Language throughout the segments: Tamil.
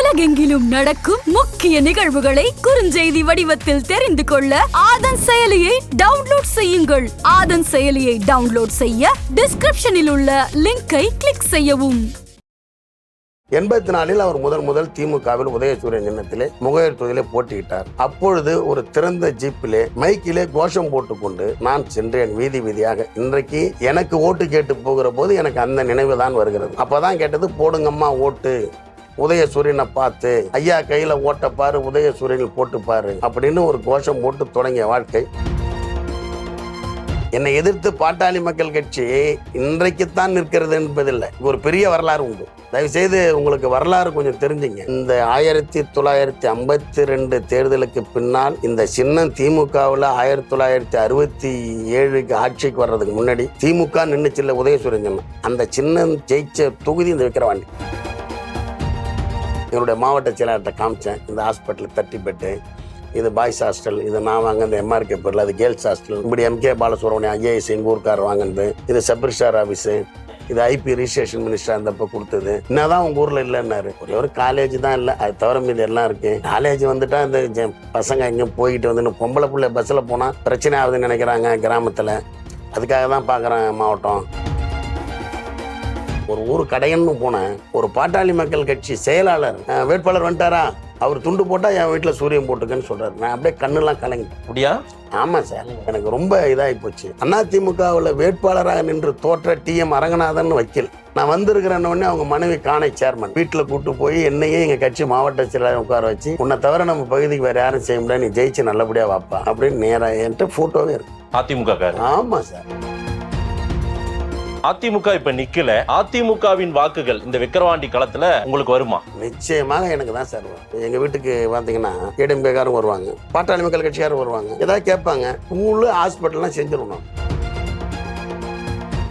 உலகெங்கிலும் நடக்கும் முக்கிய நிகழ்வுகளை குறுஞ்செய்தி வடிவத்தில் தெரிந்து கொள்ள ஆதன் செயலியை டவுன்லோட் செய்யுங்கள். ஆதன் செயலியை டவுன்லோட் செய்ய டிஸ்கிரிப்ஷனில் உள்ள லிங்கை கிளிக் செய்யவும். 84 அவர் முதல் திமுகவில் உதயசூரியன் சின்னத்திலே முகையர் தொகுதியிலே போட்டியிட்டார். அப்பொழுது ஒரு திறந்த ஜீப்பிலே மைக்கிலே கோஷம் போட்டுக்கொண்டு நான் சென்றேன் வீதி வீதியாக. இன்றைக்கு எனக்கு ஓட்டு கேட்டு போகிற போது எனக்கு அந்த நினைவு தான் வருகிறது. அப்பதான் கேட்டது, போடுங்கம்மா ஓட்டு, உதயசூரியனை பார்த்து, ஐயா கையில ஓட்ட பாரு, உதயசூரியனில் போட்டு பாரு அப்படின்னு ஒரு கோஷம் போட்டு தொடங்கிய வாழ்க்கை. என்னை எதிர்த்து பாட்டாளி மக்கள் கட்சி இன்றைக்குத்தான் நிற்கிறது என்பதில்லை, ஒரு பெரிய வரலாறு உண்டு. தயவு செய்து உங்களுக்கு வரலாறு கொஞ்சம் தெரிஞ்சுங்க. இந்த 1952 தேர்தலுக்கு பின்னால் இந்த சின்னம் திமுகவில் 1967 ஆட்சிக்கு வர்றதுக்கு முன்னாடி திமுக நின்றுச்சில்ல உதயசூரியன் சின்னம். அந்த சின்னம் ஜெயிச்ச தொகுதி இந்த விக்கிரவாண்டி. என்னுடைய மாவட்ட செயலாளர்கிட்ட காமிச்சேன், இந்த ஹாஸ்பிட்டல் 30 பெட்டு, இது பாய்ஸ் ஹாஸ்டல், இது நான் வாங்கினது எம்ஆர்கே பொருள், அது கேர்ள்ஸ் ஹாஸ்டல், இப்படி எம்கே பாலசுப்ரமணியம் ஐஏஎஸ் எங்கள் ஊருக்கார் வாங்கினது, இது சப் ரிஜிஸ்ட்ரார் ஆஃபீஸு, இது ஐபி ரிஜிஸ்ட்ரேஷன் மினிஸ்டர் அந்தப்போ கொடுத்தது. என்னதான் உங்கள் ஊரில் இல்லைன்னாரு. ஒரே ஒரு காலேஜ் தான் இல்லை, அது தவிர மீது எல்லாம் இருக்கு. காலேஜ் வந்துட்டா இந்த பசங்க எங்கேயும் போய்கிட்டு வந்து பொம்பளை பிள்ளை பஸ்ஸில் போனால் பிரச்சனை ஆகுதுன்னு நினைக்கிறாங்க கிராமத்தில். அதுக்காக தான் பார்க்குறேன் மாவட்டம். ஒரு ஊர் கடையன்னு போனேன், ஒரு பாட்டாளி மக்கள் கட்சி செயலாளர் வேட்பாளர் வந்துட்டாரா, அவர் துண்டு போட்டா என் வீட்டில் சூரியன் போட்டுக்கன்னு சொல்றாரு. நான் அப்படியே கண்ணெல்லாம் கலங்கி. அப்படியா? ஆமா சார், எனக்கு ரொம்ப இதாகி போச்சு. அதிமுகவில் வேட்பாளராக நின்று தோற்ற TM அரங்கநாதன் வைக்கல். நான் வந்திருக்கிறேன்னு அவங்க மனைவி காணை சேர்மன் வீட்டில் கூட்டு போய் என்னையே எங்க கட்சி மாவட்ட செயலாளர் உட்கார வச்சு, உன்னை தவிர நம்ம பகுதிக்கு வேற யாரும் செய்ய முடியாது, நீ ஜெயிச்சு நல்லபடியா வாப்பா அப்படின்னு நேரா என்கிட்ட போட்டோவே இருக்கு. அதிமுக. ஆமா சார். அதிமுக இப்ப நிக்கல. அதிமுகவின் வாக்குகள் இந்த விக்கிரவாண்டி களத்துல உங்களுக்கு வருமா? நிச்சயமாக எனக்கு தான் சார் வரும். எங்க வீட்டுக்கு பாத்தீங்கன்னா ஏடிஎம்கேக்காரும் வருவாங்க, பாட்டாளி மக்கள் கட்சியாரும் வருவாங்க. ஏதாவது கேட்பாங்க, ஸ்கூலு ஹாஸ்பிட்டல்லாம் செஞ்சிடணும்.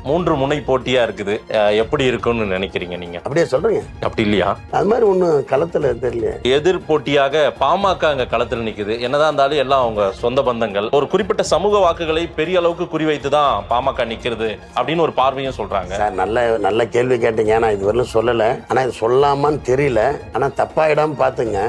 3 முனை போட்டியா இருக்குது, எப்படி இருக்கும்னு நினைக்கிறீங்க நீங்க? அப்படியே சொல்றீங்க? அப்படி இல்லையா? அது மாதிரி ஒன்னும் களத்துல தெரியல. எதிர் போட்டியாக பாமக அங்க களத்துல நிக்குது. என்னதான் இருந்தாலும் எல்லாம் அவங்க சொந்த பந்தங்கள். ஒரு குறிப்பிட்ட சமூக வாக்குகளை பெரிய அளவுக்கு குறிவைத்துதான் பாமக நிக்கிறது அப்படின்னு ஒரு பார்வையும் சொல்றாங்க. சார், நல்ல கேள்வி கேட்டீங்க. நான் இது வரலும் சொல்லல, ஆனா இது சொல்லாமான்னு தெரியல. ஆனா தப்பாயிடாம பாத்துங்க.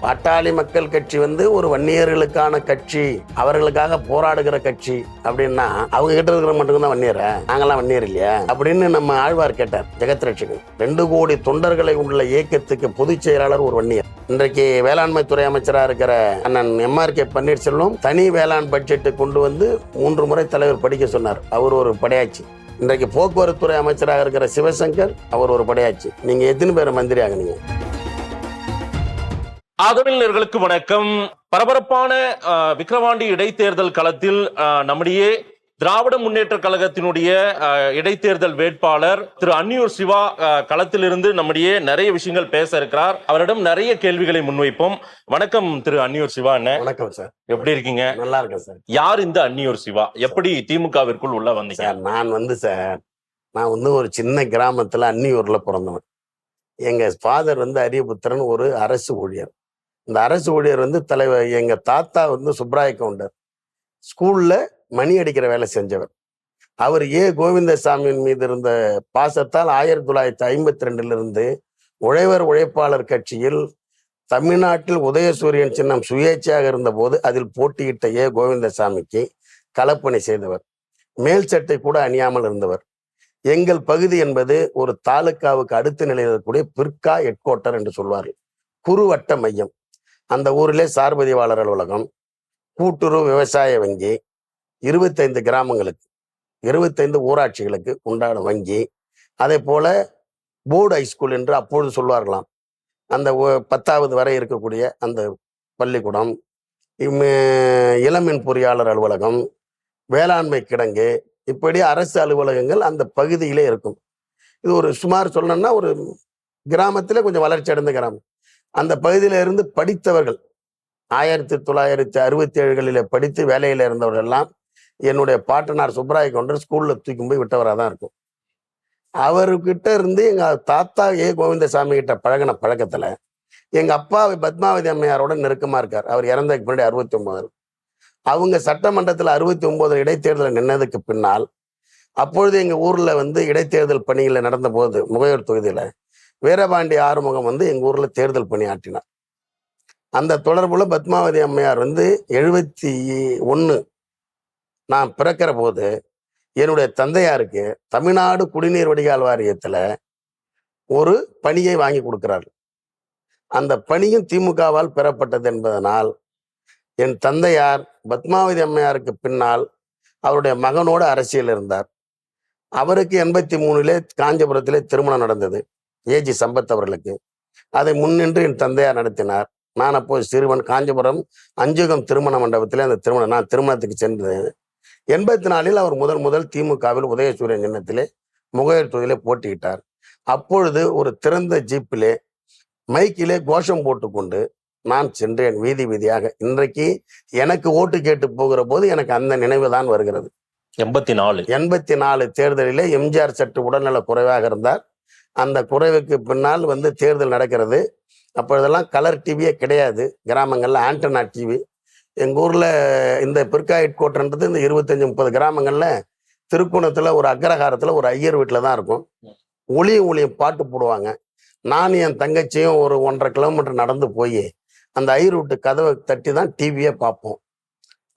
பாட்டாளி மக்கள் கட்சி ஒரு வன்னியர்களுக்கான கட்சி, அவர்களுக்காக போராடுகிற கட்சி அப்படின்னா அவங்க கிட்ட இருக்கிற மட்டும் தான் வன்னியர, நாங்கெல்லாம் வன்னியர் இல்லையா அப்படின்னு நம்ம ஆழ்வார் கேட்டார். ஜெகத் ரட்சகன் 2 கோடி தொண்டர்களை உள்ள இயக்கத்துக்கு பொதுச் செயலாளர் ஒரு வன்னியர். இன்றைக்கு வேளாண்மை துறை அமைச்சராக இருக்கிற அண்ணன் MRK பன்னீர்செல்வம் தனி வேளாண் பட்ஜெட்டு கொண்டு வந்து 3 முறை தலைவர் படிக்க சொன்னார். அவர் ஒரு படையாச்சி. இன்றைக்கு போக்குவரத்து துறை அமைச்சராக இருக்கிற சிவசங்கர், அவர் ஒரு படையாச்சி. நீங்க எத்தனை பேர் மந்திரி ஆகுனீங்க? ஆதரவினர்களுக்கு வணக்கம். பரபரப்பான விக்கிரவாண்டி இடைத்தேர்தல் களத்தில் நம்முடைய திராவிட முன்னேற்ற கழகத்தினுடைய இடைத்தேர்தல் வேட்பாளர் திரு அன்னியூர் சிவா களத்திலிருந்து நம்முடைய நிறைய விஷயங்கள் பேச இருக்கிறார். அவரிடம் நிறைய கேள்விகளை முன்வைப்போம். வணக்கம் திரு அன்னியூர் சிவா. வணக்கம் சார், எப்படி இருக்கீங்க? நல்லா இருக்கேன் சார். யார் இந்த அன்னியூர் சிவா? எப்படி திமுகவிற்குள் உள்ள வந்தீங்க? நான் ஒரு சின்ன கிராமத்துல அன்னியூர்ல பிறந்தவன். எங்க ஃபாதர் அரியபுத்திரன் ஒரு அரசு ஊழியர். இந்த அரசு ஊழியர் தலைவர். எங்க தாத்தா சுப்ராய கவுண்டர், ஸ்கூல்ல மணி அடிக்கிற வேலை செஞ்சவர். அவர் கோவிந்தசாமியின் மீது இருந்த பாசத்தால் 1952 உழைவர் உழைப்பாளர் கட்சியில் தமிழ்நாட்டில் உதயசூரியன் சின்னம் சுயேட்சையாக இருந்த போது அதில் போட்டியிட்ட கோவிந்தசாமிக்கு களப்பணி செய்தவர். மேல் சட்டை கூட அணியாமல் இருந்தவர். எங்கள் பகுதி என்பது ஒரு தாலுக்காவுக்கு அடுத்த நிலையில் இருக்கக்கூடிய பிற்கா ஹெட்குவார்ட்டர் என்று சொல்வார்கள், குறுவட்ட மையம். அந்த ஊரிலே சார்பதிவாளர் அலுவலகம், கூட்டுறவு விவசாய வங்கி, 25 கிராமங்களுக்கு 25 ஊராட்சிகளுக்கு உண்டான வங்கி, அதே போல போர்டு ஹைஸ்கூல் என்று அப்பொழுது சொல்வார்களாம், அந்த 10வது வரை இருக்கக்கூடிய அந்த பள்ளிக்கூடம், இளமின் பொறியாளர் அலுவலகம், வேளாண்மை கிடங்கு, இப்படி அரசு அலுவலகங்கள் அந்த பகுதியிலே இருக்கும். இது ஒரு சுமார் சொல்லணும்னா ஒரு கிராமத்தில் கொஞ்சம் வளர்ச்சி அடைந்த கிராமம். அந்த பகுதியில இருந்து படித்தவர்கள் 1967 படித்து வேலையில இருந்தவர்கள் எல்லாம் என்னுடைய பாட்டனார் சுப்ராய கவுண்டர் ஸ்கூல்ல தூக்கி போய் விட்டவராக தான் இருக்கும். அவர்கிட்ட இருந்து எங்க தாத்தா கோவிந்தசாமி கிட்ட பழகின பழக்கத்துல எங்க அப்பா பத்மாவதி அம்மையாரோட நெருக்கமா இருக்கார். அவர் இறந்ததுக்கு முன்னாடி 69. அவங்க சட்டமன்றத்தில் 69 இடைத்தேர்தல் நின்னதுக்கு பின்னால், அப்பொழுது எங்க ஊர்ல இடைத்தேர்தல் பணிகளை நடந்த போது முகையூர் தொகுதியில வீரபாண்டி ஆறுமுகம் வந்து எங்க ஊர்ல தேர்தல் பணியாற்றினார். அந்த தொடர்புல பத்மாவதி அம்மையார் வந்து 71 நான் பிறக்கிற போது என்னுடைய தந்தையாருக்கு தமிழ்நாடு குடிநீர் வடிகால் வாரியத்துல ஒரு பணியை வாங்கி கொடுக்கிறார். அந்த பணியும் திமுகவால் பெறப்பட்டது என்பதனால் என் தந்தையார் பத்மாவதி அம்மையாருக்கு பின்னால் அவருடைய மகனோடு அரசியல் இருந்தார். அவருக்கு 83 காஞ்சிபுரத்திலே திருமணம் நடந்தது, ஏஜி சம்பத் அவர்களுக்கு. அதை முன்னின்று என் தந்தையார் நடத்தினார். நான் அப்போது சிறுவன். காஞ்சிபுரம் அஞ்சுகம் திருமண மண்டபத்திலே அந்த திருமணம், நான் திருமணத்துக்கு சென்றேன். 84 அவர் முதல் திமுகவில் உதயசூரியன் சின்னத்திலே முகையர் தொகுதியிலே போட்டியிட்டார். அப்பொழுது ஒரு திறந்த ஜீப்பிலே மைக்கிலே கோஷம் போட்டுக்கொண்டு நான் சென்றேன் வீதி வீதியாக. இன்றைக்கு எனக்கு ஓட்டு கேட்டு போகிற போது எனக்கு அந்த நினைவு தான் வருகிறது. 84 தேர்தலிலே எம்ஜிஆர் சற்று உடல்நல குறைவாக இருந்தார். அந்த குறைவுக்கு பின்னால் வந்து தேர்தல் நடக்கிறது. அப்பொழுதெல்லாம் கலர் டிவியே கிடையாது, கிராமங்கள்ல ஆண்டனா டிவி. எங்க ஊர்ல இந்த பிற்கா ஹெட்கோட்டர்ன்றது இந்த 25-30 கிராமங்கள்ல திருக்குணத்துல ஒரு அக்ரஹாரத்துல ஒரு ஐயர் வீட்டுல தான் இருக்கும். ஒளியும் பாட்டு போடுவாங்க. நான் என் தங்கச்சியும் ஒரு 1.5 கிலோமீட்டர் நடந்து போய் அந்த ஐயர் வீட்டு கதவை தட்டி தான் டிவியே பார்ப்போம்.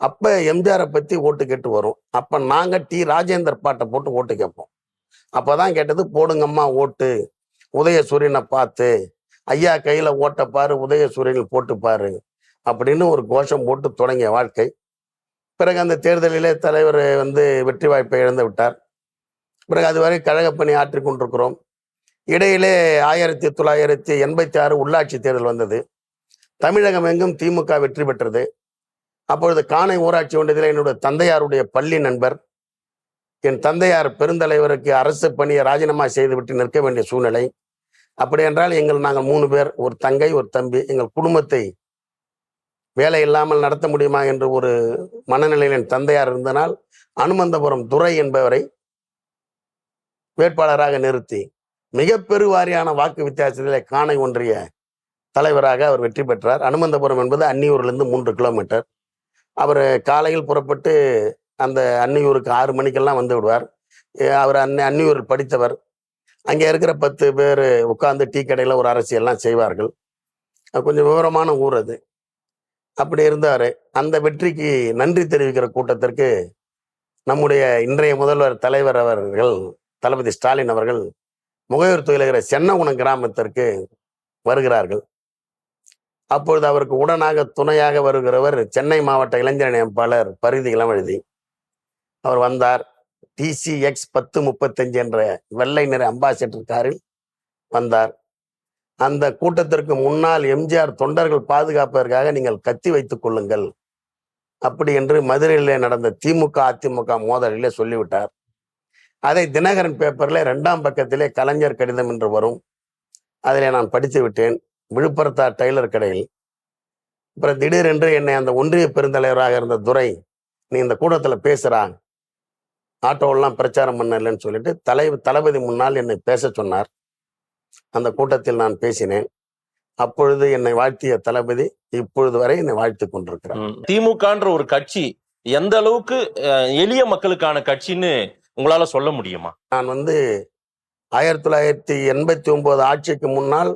அப்ப எம்ஜிஆரை பத்தி ஓட்டு கேட்டு வரும். அப்ப நாங்க ராஜேந்தர் பாட்டை போட்டு ஓட்டு கேட்போம். அப்பதான் கேட்டது, போடுங்கம்மா ஓட்டு, உதயசூரியனை பார்த்து, ஐயா கையில ஓட்ட பாரு, உதயசூரியனில் போட்டு பாரு அப்படின்னு ஒரு கோஷம் போட்டு தொடங்கிய வாழ்க்கை. பிறகு அந்த தேர்தலிலே தலைவர் வந்து வெற்றி வாய்ப்பை இழந்து விட்டார். பிறகு அதுவரை கழக பணி ஆற்றி கொண்டிருக்கிறோம். இடையிலே 1986 உள்ளாட்சி தேர்தல் வந்தது. தமிழகம் எங்கும் திமுக வெற்றி பெற்றது. அப்பொழுது காணை ஊராட்சி ஒன்றியத்தில் என்னுடைய தந்தையாருடைய பள்ளி நண்பர், என் தந்தையார் பெருந்தலைவருக்கு அரசு பணியை ராஜினாமா செய்துவிட்டு நிற்க வேண்டிய சூழ்நிலை. அப்படி என்றால் நாங்கள் 3 பேர், ஒரு தங்கை ஒரு தம்பி, எங்கள் குடும்பத்தை வேலை இல்லாமல் நடத்த முடியுமா என்று ஒரு மனநிலையில் என் தந்தையார் இருந்தனால் அனுமந்தபுரம் துரை என்பவரை வேட்பாளராக நிறுத்தி மிக பெருவாரியான வாக்கு வித்தியாசத்திலே காணை ஒன்றிய தலைவராக அவர் வெற்றி பெற்றார். அனுமந்தபுரம் என்பது அன்னியூரிலிருந்து 3 கிலோமீட்டர். அவர் காலையில் புறப்பட்டு அந்த அன்னியூருக்கு 6 மணிக்கெல்லாம் வந்து விடுவார். அவர் அன்னியூர் படித்தவர். அங்கே இருக்கிற 10 பேர் உட்கார்ந்து டீ கடையில் ஒரு அரசியல்லாம் செய்வார்கள். கொஞ்சம் விவரமான ஊர் அது. அப்படி இருந்தார். அந்த வெற்றிக்கு நன்றி தெரிவிக்கிற கூட்டத்திற்கு நம்முடைய இன்றைய முதல்வர் தலைவர் அவர்கள், தளபதி ஸ்டாலின் அவர்கள் முகையூர் தொகுதியில் இருக்கிற சென்னகுணம் கிராமத்திற்கு வருகிறார்கள். அப்பொழுது அவருக்கு உடனாக துணையாக வருகிறவர் சென்னை மாவட்ட இளைஞர் அமைப்பாளர் பரிதி இளவழுதி. அவர் வந்தார். TCX 1035 என்ற வெள்ளை நிற அம்பாசிடர் காரில் வந்தார். அந்த கூட்டத்திற்கு முன்னால் எம்ஜிஆர் தொண்டர்கள் பாதுகாப்பதற்காக நீங்கள் கத்தி வைத்துக் கொள்ளுங்கள் அப்படி என்று மதுரையிலே நடந்த திமுக அதிமுக மோதலிலே சொல்லிவிட்டார். அதை தினகரன் பேப்பர்ல 2ஆம் பக்கத்திலே கலைஞர் கடிதம் என்று வரும். அதிலே நான் படித்து விட்டேன். விழுப்புரத்தார் டெய்லர் கடையில். அப்புறம் திடீரென்று என்னை அந்த ஒன்றிய பெருந்தலைவராக இருந்த துரை, நீ இந்த கூட்டத்துல பேசுறா, ஆட்டோவெல்லாம் பிரச்சாரம் பண்ணலன்னு சொல்லிட்டு தளபதி முன்னால் என்னை பேச சொன்னார். அந்த கூட்டத்தில் நான் பேசினேன். அப்பொழுது என்னை வாழ்த்திய தளபதி இப்பொழுது வரை என்னை வாழ்த்து கொண்டிருக்கிறார். திமுகன்ற ஒரு கட்சி எந்த அளவுக்கு எளிய மக்களுக்கான கட்சின்னு உங்களால சொல்ல முடியுமா? நான் 1989 ஆட்சிக்கு முன்னால்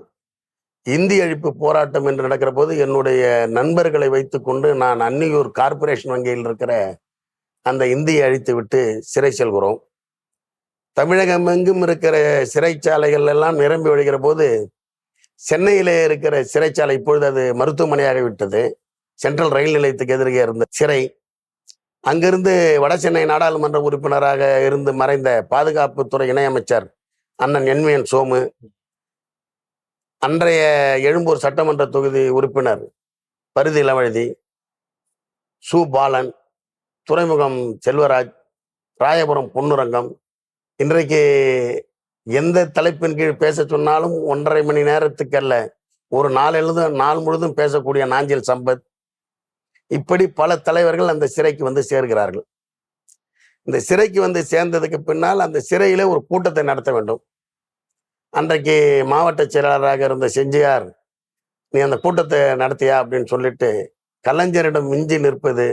இந்தி அழிப்பு போராட்டம் என்று நடக்கிற போது என்னுடைய நண்பர்களை வைத்துக்கொண்டு நான் அன்னியூர் கார்பரேஷன் வங்கியில் இருக்கிற அந்த இந்தியை அழித்து விட்டு சிறை செல்கிறோம். தமிழகம் எங்கும் இருக்கிற சிறைச்சாலைகள் எல்லாம் நிரம்பி வழிகிற போது சென்னையிலே இருக்கிற சிறைச்சாலை, இப்பொழுது அது மருத்துவமனையாக விட்டது, சென்ட்ரல் ரயில் நிலையத்துக்கு எதிரே இருந்த சிறை, அங்கிருந்து வட சென்னை நாடாளுமன்ற உறுப்பினராக இருந்து மறைந்த பாதுகாப்புத்துறை இணையமைச்சர் அண்ணன் என்விஎன் சோமு, அன்றைய எழும்பூர் சட்டமன்ற தொகுதி உறுப்பினர் பரிதி இளவழுதி, சு பாலன், துறைமுகம் செல்வராஜ், ராயபுரம் பொன்னுரங்கம், இன்றைக்கு எந்த தலைப்பின் கீழ் பேச சொன்னாலும் 1.5 மணி நேரத்துக்கு அல்ல, ஒரு நாள் முழுதும் பேசக்கூடிய நாஞ்சில் சம்பத், இப்படி பல தலைவர்கள் அந்த சிறைக்கு வந்து சேர்கிறார்கள். இந்த சிறைக்கு வந்து சேர்ந்ததுக்கு பின்னால் அந்த சிறையிலே ஒரு கூட்டத்தை நடத்த வேண்டும். அன்றைக்கு மாவட்ட செயலாளராக இருந்த செஞ்சியார், நீ அந்த கூட்டத்தை நடத்தியா அப்படின்னு சொல்லிட்டு, கலைஞரிடம் மிஞ்சி நிற்பது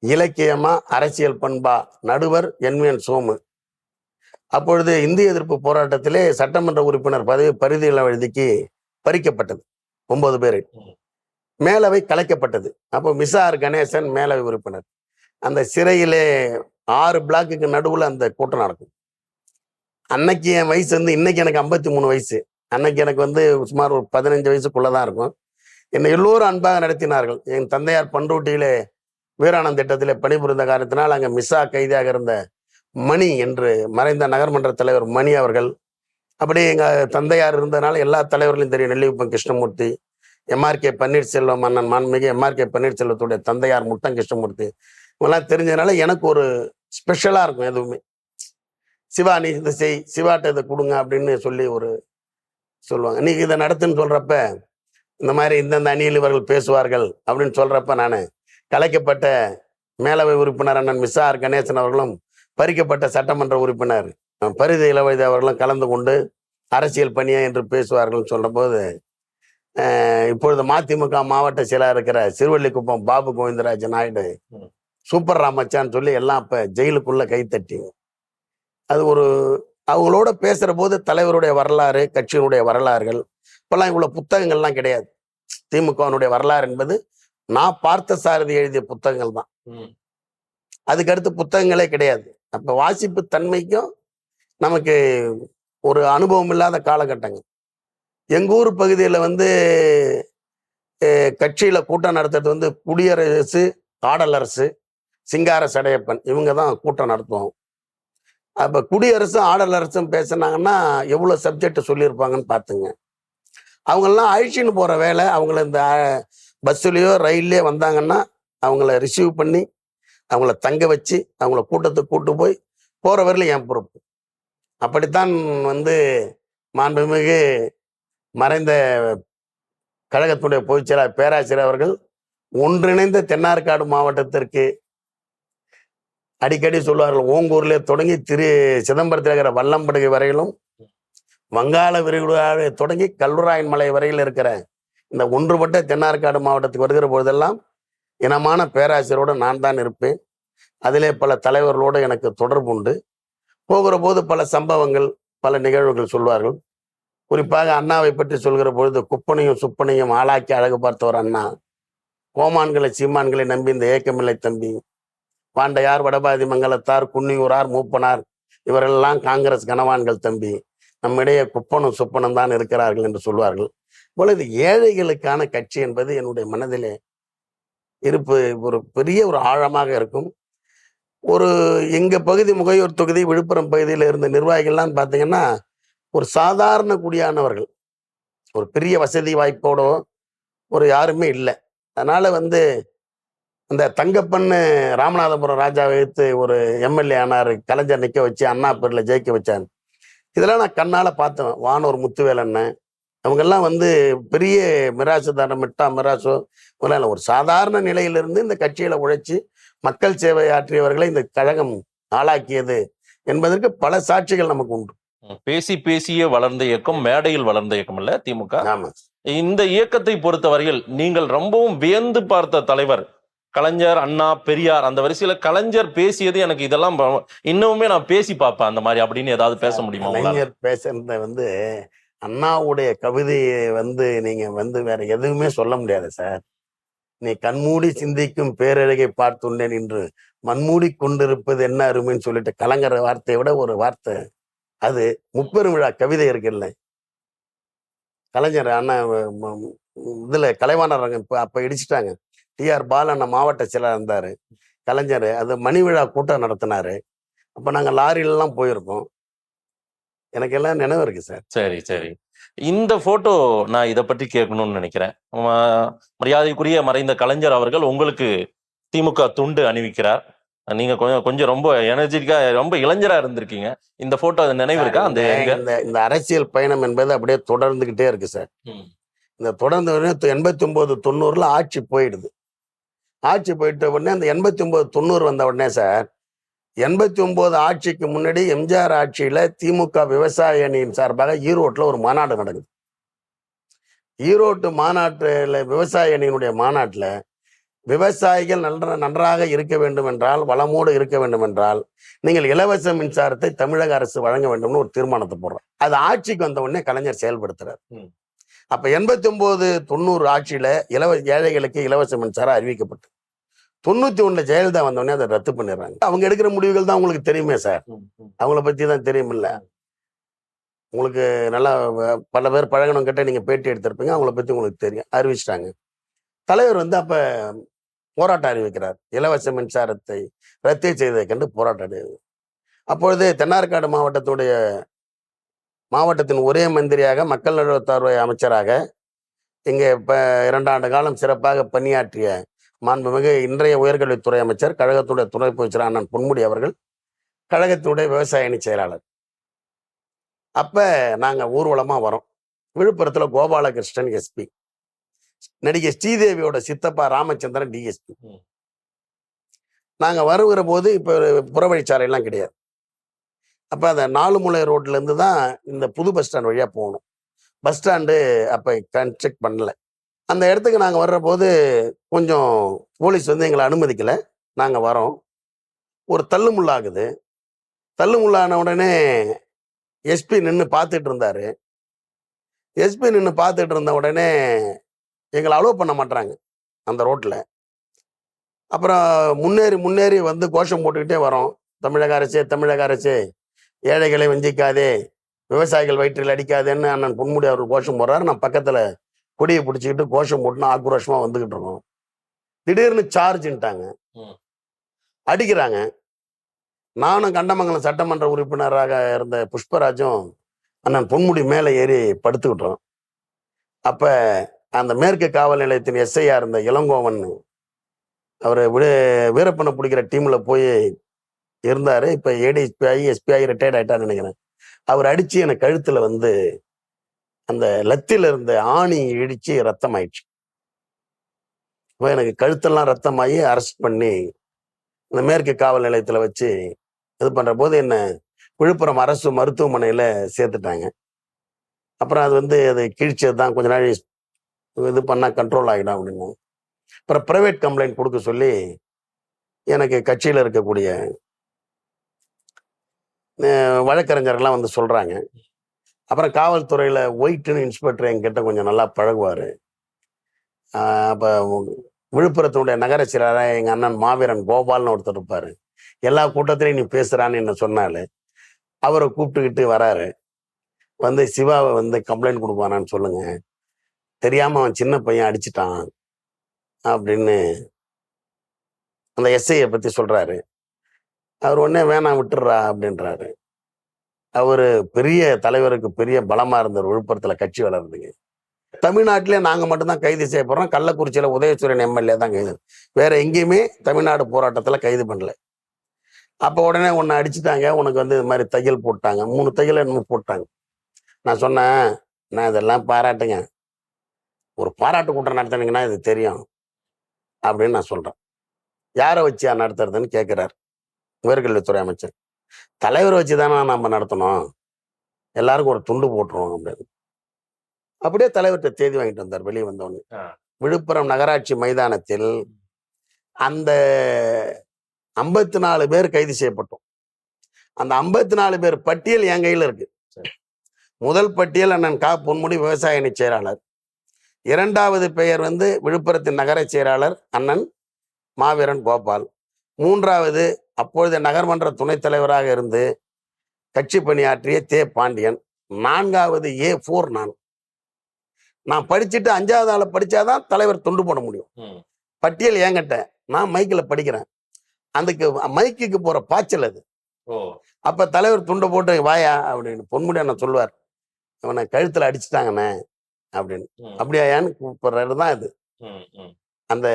இலக்கியமா அரசியல் பண்பா, நடுவர் என்விஎன் சோமு. அப்பொழுது இந்திய எதிர்ப்பு போராட்டத்திலே சட்டமன்ற உறுப்பினர் பதவி பரிதி இளவழுதிக்கு பறிக்கப்பட்டது 9 பேர். மேலவை கலைக்கப்பட்டது. அப்போ மிசார் கணேசன் மேலவை உறுப்பினர். அந்த சிறையிலே 6 பிளாக்குக்கு நடுவுல அந்த கூட்டம் நடக்கும். அன்னைக்கு என் வயசு வந்து, இன்னைக்கு எனக்கு 53 வயசு. அன்னைக்கு எனக்கு வந்து சுமார் ஒரு 15 வயசுக்குள்ளதான் இருக்கும். என்னை எல்லோரும் அன்பாக நடத்தினார்கள். என் தந்தையார் பண்ருட்டியிலே வீராணம் திட்டத்திலே பணிபுரிந்த காரணத்தினால் அங்கே மிசா கைதியாக இருந்த மணி என்று மறைந்த நகர்மன்ற தலைவர் மணி அவர்கள், அப்படியே எங்க தந்தையார் இருந்ததுனால எல்லா தலைவர்களையும் தெரியும். நெல்லிக்குப்பம் கிருஷ்ணமூர்த்தி, எம்ஆர்கே பன்னீர்செல்வம், அண்ணன் மாண்புமிகு எம்ஆர்கே பன்னீர்செல்வத்துடைய தந்தையார் முட்டம் கிருஷ்ணமூர்த்தி, இவங்கெல்லாம் தெரிஞ்சதுனால எனக்கு ஒரு ஸ்பெஷலா இருக்கும். எதுவுமே சிவா நீ இதை செய், சிவாட்ட இதை கொடுங்க அப்படின்னு சொல்லி ஒரு சொல்லுவாங்க. நீ இதை நடத்துன்னு சொல்றப்ப, இந்த மாதிரி இந்தந்த அணியில் இவர்கள் பேசுவார்கள் அப்படின்னு சொல்றப்ப, நான் கலைக்கப்பட்ட மேலவை உறுப்பினர் அண்ணன் மிசார் கணேசன் அவர்களும் பறிக்கப்பட்ட சட்டமன்ற உறுப்பினர் பரிதி இளவழுதி அவர்களும் கலந்து கொண்டு அரசியல் பணியா என்று பேசுவார்கள் சொல்ற போது, இப்பொழுது மதிமுக மாவட்ட செயலாளர் இருக்கிற சிறுவள்ளிக்குப்பம் பாபு கோவிந்தராஜ் நாயுடு சூப்பர் ராமச்சான்னு சொல்லி எல்லாம் அப்ப ஜெயிலுக்குள்ள கைத்தட்டி, அது ஒரு அவங்களோட பேசுற போது தலைவருடைய வரலாறு, கட்சியினுடைய வரலாறுகள், இப்பெல்லாம் இவ்வளவு புத்தகங்கள்லாம் கிடையாது. திமுகவினுடைய வரலாறு என்பது நான் பார்த்த சாரதி எழுதிய புத்தகங்கள் தான். அதுக்கடுத்து புத்தகங்களே கிடையாது. அப்ப வாசிப்பு தன்மைக்கும் நமக்கு ஒரு அனுபவம் இல்லாத காலகட்டங்கள். எங்க ஊர் பகுதியில வந்து கட்சியில கூட்டம் நடத்துறது வந்து குடியரசு, ஆடலரசு, சிங்கார சடையப்பன், இவங்க தான் கூட்டம் நடத்துவோம். அப்ப குடியரசும் ஆடலரசும் பேசினாங்கன்னா எவ்வளவு சப்ஜெக்ட் சொல்லியிருப்பாங்கன்னு பாத்துங்க. அவங்கெல்லாம் அழிச்சின்னு போற வேலை. அவங்கள இந்த பஸ்ஸுலயோ ரயில்லையோ வந்தாங்கன்னா அவங்கள ரிசீவ் பண்ணி அவங்கள தங்க வச்சு அவங்கள கூட்டத்துக்கு கூட்டு போய் போற வரையில என் பொறுப்பு. அப்படித்தான் வந்து மாண்புமிகு மறைந்த கழகத்துடைய பொதுச் செயலாளர் பேராசிரியர் அவர்கள் ஒன்றிணைந்த தென்னார்காடு மாவட்டத்திற்கு அடிக்கடி சொல்லுவார்கள், ஓங்கூர்ல தொடங்கி சிதம்பரத்தில் இருக்கிற வல்லம்படுகை வரையிலும், வங்காள விரிகுடாவை தொடங்கி கல்லுராயன் மலை வரையில் இருக்கிற இந்த ஒன்றுபட்ட தென்னார்காடு மாவட்டத்துக்கு வருகிற பொழுதெல்லாம் இனமான பேராசிரியரோடு நான் தான் இருப்பேன். அதிலே பல தலைவர்களோடு எனக்கு தொடர்பு உண்டு. போகிற போது பல சம்பவங்கள், பல நிகழ்வுகள் சொல்வார்கள். குறிப்பாக அண்ணாவை பற்றி சொல்கிற பொழுது, குப்பனையும் சுப்பனையும் ஆளாக்கி அழகு பார்த்தவர் அண்ணா, கோமான்களை சீமான்களை நம்பி இந்த ஏக்கமில்லை தம்பி, பாண்டையார், வடபாதி மங்கலத்தார், குன்னியூரார், மூப்பனார், இவரெல்லாம் காங்கிரஸ் கனவான்கள் தம்பி, நம்மிடையே குப்பனும் சுப்பனும் தான் இருக்கிறார்கள் என்று சொல்வார்கள். பொழுது ஏழைகளுக்கான கட்சி என்பது என்னுடைய மனதிலே இருப்பு ஒரு பெரிய ஒரு ஆழமாக இருக்கும். ஒரு எங்க பகுதி முகையூர் தொகுதி விழுப்புரம் பகுதியில் இருந்த நிர்வாகிகள்லாம் பார்த்தீங்கன்னா ஒரு சாதாரண குடியானவர்கள், ஒரு பெரிய வசதி வாய்ப்போட ஒரு யாருமே இல்லை. அதனால வந்து அந்த தங்கப்பன்னு ராமநாதபுரம் ராஜாவை வைத்து ஒரு எம்எல்ஏ ஆனார், கலைஞர் நிற்க வச்சு அண்ணா பேரில் ஜெயிக்க வச்சார். இதெல்லாம் நான் கண்ணால பார்த்தேன். வானூர் முத்துவேலண்ணன் அவங்கெல்லாம் வந்து பெரிய மிராசுதாரம், மிட்டா மிராசோ ஒரு சாதாரண நிலையிலிருந்து இந்த கட்சியில உழைச்சி மக்கள் சேவை ஆற்றியவர்களை இந்த கழகம் ஆளாக்கியது என்பதற்கு பல சாட்சிகள் நமக்கு உண்டு. பேசி பேசியே வளர்ந்த இயக்கம், மேடையில் வளர்ந்த இயக்கம் இல்ல திமுக. ஆமா. இந்த இயக்கத்தை பொறுத்தவரையில் நீங்கள் ரொம்பவும் வியந்து பார்த்த தலைவர் கலைஞர், அண்ணா, பெரியார். அந்த வரிசையில கலைஞர் பேசியது எனக்கு இதெல்லாம் இன்னுமே நான் பேசி பார்ப்பேன் அந்த மாதிரி அப்படின்னு ஏதாவது பேச முடியுமா? கலைஞர் பேசுறத வந்து அண்ணாவுடைய கவிதையை வந்து நீங்க வந்து வேற எதுவுமே சொல்ல முடியாது சார். நீ கண்மூடி சிந்திக்கும் பேரழகை பார்த்துள்ளேன் என்று மண்மூடி கொண்டிருப்பது என்ன அருமைன்னு சொல்லிட்டு கலைஞர் வார்த்தையை விட ஒரு வார்த்தை அது. முப்பெரும் விழா கவிதை இருக்குல்ல, கலைஞர் அண்ணா இதுல கலைவாணர் அப்ப இடிச்சுட்டாங்க. டிஆர் பாலண்ண மாவட்ட செயலாளர் இருந்தாரு கலைஞர். அது மணி விழா கூட்டம் நடத்தினாரு. அப்ப நாங்க லாரியிலாம் போயிருக்கோம். எனக்கு எல்லாம் நினைவு இருக்கு சார். சரி சரி. இந்த போட்டோ நான் இதை பற்றி கேட்கணும்னு நினைக்கிறேன். மரியாதைக்குரிய மறைந்த கலைஞர் அவர்கள் உங்களுக்கு திமுக துண்டு அணிவிக்கிறார். நீங்க கொஞ்சம் ரொம்ப எனர்ஜெட்டிக்கா, ரொம்ப இளைஞரா இருந்திருக்கீங்க. இந்த போட்டோ அது நினைவு இருக்கா? அந்த இந்த அரசியல் பயணம் என்பது அப்படியே தொடர்ந்துகிட்டே இருக்கு சார். இந்த தொடர்ந்து 89 90 ஆட்சி போயிடுது. ஆட்சி போயிட்ட உடனே அந்த 89 90 வந்த உடனே சார், 89 ஆட்சிக்கு முன்னாடி எம்ஜிஆர் ஆட்சியில திமுக விவசாய அணியின் சார்பாக ஈரோட்டில் ஒரு மாநாடு நடக்குது. ஈரோட்டு மாநாட்டுல விவசாய அணியினுடைய மாநாட்டில் விவசாயிகள் நன்றாக இருக்க வேண்டும் என்றால், வளமோடு இருக்க வேண்டும் என்றால், நீங்கள் இலவச மின்சாரத்தை தமிழக அரசு வழங்க வேண்டும்னு ஒரு தீர்மானத்தை போடுறோம். அது ஆட்சிக்கு வந்த உடனே கலைஞர் செயல்படுத்துறாரு. அப்ப 89, 90 ஆட்சியில ஏழைகளுக்கு இலவச மின்சாரம் அறிவிக்கப்பட்டு 91 ஜெயலலிதா வந்தோடனே அதை ரத்து பண்ணிடுறாங்க. அவங்க எடுக்கிற முடிவுகள் தான் உங்களுக்கு தெரியுமே சார். அவங்கள பத்தி தான் தெரியுமில்ல. உங்களுக்கு நல்லா பல பேர் பழகணும் கிட்ட நீங்க பேட்டி எடுத்திருப்பீங்க. அவங்கள பத்தி உங்களுக்கு தெரியும். அறிவிச்சிட்டாங்க. தலைவர் வந்து அப்ப போராட்டம் அறிவிக்கிறார். இலவச மின்சாரத்தை ரத்து செய்ததை கண்டு போராட்டம் அறிவிக்கிறார். அப்பொழுது தென்னார்காடு மாவட்டத்தின் ஒரே மந்திரியாக மக்கள் நல்வாழ்வுத்துறை அமைச்சராக இங்கே 2 ஆண்டு காலம் சிறப்பாக பணியாற்றிய மாண்புமிகு இன்றைய உயர்கல்வித்துறை அமைச்சர், கழகத்துடைய துணை பொதுச்செயலாளர் அண்ணன் பொன்முடி அவர்கள் கழகத்தினுடைய விவசாய அணி செயலாளர். அப்ப நாங்க ஊர்வலமா வரோம். விழுப்புரத்துல கோபாலகிருஷ்ணன் எஸ்பி, நடிகை ஸ்ரீதேவியோட சித்தப்பா ராமச்சந்திரன் டிஎஸ்பி. நாங்க வருகிற போது இப்ப புறவழிச்சாலை எல்லாம் கிடையாது. அப்ப அந்த 4 மூலை ரோட்ல இருந்து தான் இந்த புது பஸ் ஸ்டாண்ட் வழியா போகணும். பஸ் ஸ்டாண்டு அப்ப கன்ஸ்ட்ரக்ட் பண்ணல. அந்த இடத்துக்கு நாங்க வர்ற போது கொஞ்சம் போலீஸ் வந்து எங்களை அனுமதிக்கல. நாங்க வரோம். ஒரு தள்ளுமுள்ளாகுது. தள்ளுமுள்ளான உடனே எஸ்பி நின்று பார்த்துட்டு இருந்தாரு. எஸ்பி நின்று பார்த்துட்டு இருந்த உடனே எங்களை அலோவ் பண்ண மாட்டாங்க அந்த ரோட்ல. அப்புறம் முன்னேறி வந்து கோஷம் போட்டுக்கிட்டே வரோம். தமிழக அரசே ஏழைகளை வஞ்சிக்காதே, விவசாயிகள் வயிற்றில் அடிக்காதேன்னு அண்ணன் பொன்முடி அவர் கோஷம் போடுறாரு. நான் பக்கத்துல கொடியை பிடிச்சிக்கிட்டு கோஷம் போட்டுன்னு ஆக்ரோஷமா வந்துகிட்டு இருக்கோம். திடீர்னு சார்ஜ்ன்ட்டாங்க, அடிக்கிறாங்க. நானும் கண்டமங்கலம் சட்டமன்ற உறுப்பினராக இருந்த புஷ்பராஜும் அண்ணன் பொன்முடி மேலே ஏறி படுத்துக்கிட்டோம். அப்ப அந்த மேற்கு காவல் நிலையத்தின் எஸ்ஐயா இருந்த இளங்கோவன், அவர் வீரப்பனை பிடிக்கிற டீம்ல போய் இருந்தாரு. இப்ப ஏடிஎஸ்பிஐ எஸ்பிஐ ரிட்டையர்ட் ஆயிட்டான்னு நினைக்கிறேன். அவர் அடிச்சு எனக்கு கழுத்துல வந்து அந்த லத்தில இருந்த ஆணி இடிச்சு ரத்தம் ஆயிடுச்சு. இப்போ எனக்கு கழுத்தெல்லாம் ரத்தமாகி அரெஸ்ட் பண்ணி இந்த மேற்கு காவல் நிலையத்துல வச்சு இது பண்ற போது என்ன விழுப்புரம் அரசு மருத்துவமனையில சேர்த்துட்டாங்க. அப்புறம் அது வந்து அது கிழிச்சது தான், கொஞ்ச நாள் இது பண்ணா கண்ட்ரோல் ஆகிடும் அப்படின்னு. அப்புறம் பிரைவேட் கம்ப்ளைண்ட் கொடுக்க சொல்லி எனக்கு கட்சியில் இருக்கக்கூடிய வழக்கறிஞர்கள்லாம் வந்து சொல்றாங்க. அப்புறம் காவல்துறையில ஒயிட்னு இன்ஸ்பெக்டர் என்கிட்ட கொஞ்சம் நல்லா பழகுவாரு. அப்ப விழுப்புரத்தினுடைய நகர செயலாளர் எங்க அண்ணன் மாவீரன் கோபால்னு ஒருத்தர் இருப்பாரு. எல்லா கூட்டத்திலையும் நீ பேசுறான்னு என்ன சொன்னாலு அவரை கூப்பிட்டுக்கிட்டு வராரு. வந்து சிவாவை வந்து கம்ப்ளைண்ட் கொடுப்பானான்னு சொல்லுங்க, தெரியாம அவன் சின்ன பையன் அடிச்சிட்டான் அப்படின்னு அந்த எஸ்ஐயை பத்தி சொல்றாரு. அவர் உடனே வேணாம் விட்டுறா அப்படின்றாரு. அவரு பெரிய தலைவருக்கு பெரிய பலமா இருந்தார். விழுப்புரத்துல கட்சி வளர்றதுக்கு. தமிழ்நாட்டிலே நாங்க மட்டும்தான் கைது செய்யப்படுறோம். கள்ளக்குறிச்சியில உதயசூரியன் எம்எல்ஏ தான் கைது, வேற எங்கேயுமே தமிழ்நாடு போராட்டத்துல கைது பண்ணல. அப்ப உடனே உன்னை அடிச்சுட்டாங்க, உனக்கு வந்து இது மாதிரி தையல் போட்டாங்க, 3 தையல் என்னமோ போட்டாங்க. நான் சொன்னேன், நான் இதெல்லாம் பாராட்டுங்க, ஒரு பாராட்டு கூட்டம் நடத்தினீங்கன்னா இது தெரியும் அப்படின்னு நான் சொல்றேன். யாரை வச்சு நடத்துறதுன்னு கேட்கிறார் உயர்கல்வித்துறை அமைச்சர். தலைவரை வச்சுதானே நம்ம நடத்தணும், எல்லாருக்கும் ஒரு துண்டு போட்டுருவோம் அப்படின்னு. அப்படியே தலைவர்கிட்ட தேதி வாங்கிட்டு வந்தார். வெளியே வந்தோன்னு விழுப்புரம் நகராட்சி மைதானத்தில் அந்த 54 பேர் கைது செய்யப்பட்டோம். அந்த 54 பேர் பட்டியல் என் கையில் இருக்கு. முதல் பட்டியல் அண்ணன் கா பொன்முடி விவசாய அணி செயலாளர். 2வது பெயர் வந்து விழுப்புரத்தின் நகர செயலாளர் அண்ணன் மாவீரன் கோபால். 3வது அப்பொழுது நகர்மன்ற துணைத் தலைவராக இருந்து கட்சி பணியாற்றிய தே பாண்டியன். 4வது A4 நான் படிச்சுட்டு 5வது ஆளை படிச்சாதான் தலைவர் தொண்டு போட முடியும். பட்டியல் ஏங்கிட்ட, நான் மைக்கில் படிக்கிறேன். அதுக்கு மைக்குக்கு போற பாய்ச்சல் அது. அப்ப தலைவர் துண்டை போட்டு வாயா அப்படின்னு பொன்முடி அண்ணன் சொல்லுவார், இவனை கழுத்துல அடிச்சுட்டாங்கண்ணே அப்படின்னு. அப்படியான்னு கூப்பிடுறது தான் இது அந்த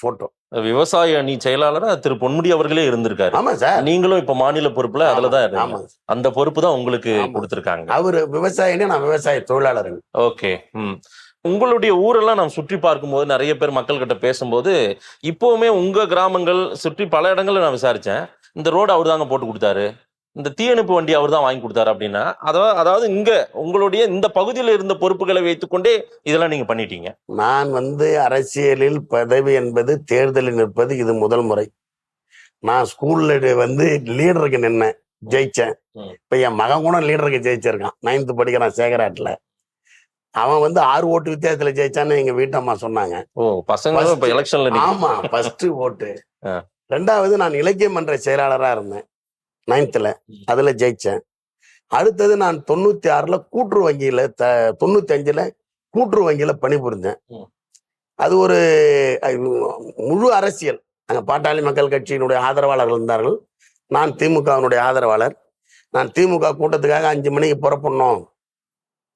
போட்டோ. விவசாய அணி செயலாளர் திரு பொன்முடி அவர்களே இருந்திருக்காரு. ஆமா சார். நீங்களும் இப்ப மாநில பொறுப்புல அதுலதான் அந்த பொறுப்பு தான் உங்களுக்கு கொடுத்திருக்காங்க. அவரு விவசாயினே, நான் விவசாய தொழிலாளர். ஓகே. உங்களுடைய ஊரெல்லாம் நான் சுற்றி பார்க்கும்போது நிறைய பேர் மக்கள் கிட்ட பேசும்போது இப்பவுமே உங்க கிராமங்கள் சுற்றி பல இடங்கள்ல நான் விசாரிச்சேன், இந்த ரோடு அவர் தாங்க போட்டு கொடுத்தாரு, இந்த தீயணைப்பு வண்டி அவர் தான் வாங்கி கொடுத்தாரு அப்படின்னா, அதாவது இங்க உங்களுடைய இந்த பகுதியில் இருந்த பொறுப்புகளை வைத்துக்கொண்டே இதெல்லாம் நீங்க பண்ணிட்டீங்க. நான் அரசியலில் பதவி என்பது தேர்தலில் நிற்பது இது முதல் முறை. நான் ஸ்கூல்ல லீடருக்கு நின்னேன், ஜெயிச்சேன். இப்ப என் மகன் கூட லீடருக்கு ஜெயிச்சிருக்கான். 9th படிக்கிறான் சேகராட்டில். அவன் 6 ஓட்டு வித்தியாசத்துல ஜெயிச்சான்னு எங்க வீட்டம்மா சொன்னாங்க. பசங்க இப்ப எலெக்ஷன்ல. ஆமா, ஃபர்ஸ்ட் ஓட்டு. 2வது நான் இலக்கிய மன்ற செயலாளரா இருந்தேன் 9th. அதுல ஜெயிச்சேன். அடுத்தது நான் 96ல கூட்டுறவு வங்கியில 95ல கூட்டுறவு வங்கியில பணிபுரிஞ்சேன். அது ஒரு முழு அரசியல். அங்க பாட்டாளி மக்கள் கட்சியினுடைய ஆதரவாளர்கள் இருந்தார்கள். நான் திமுகவினுடைய ஆதரவாளர். நான் திமுக கூட்டத்துக்காக 5 மணிக்கு புறப்படணும்.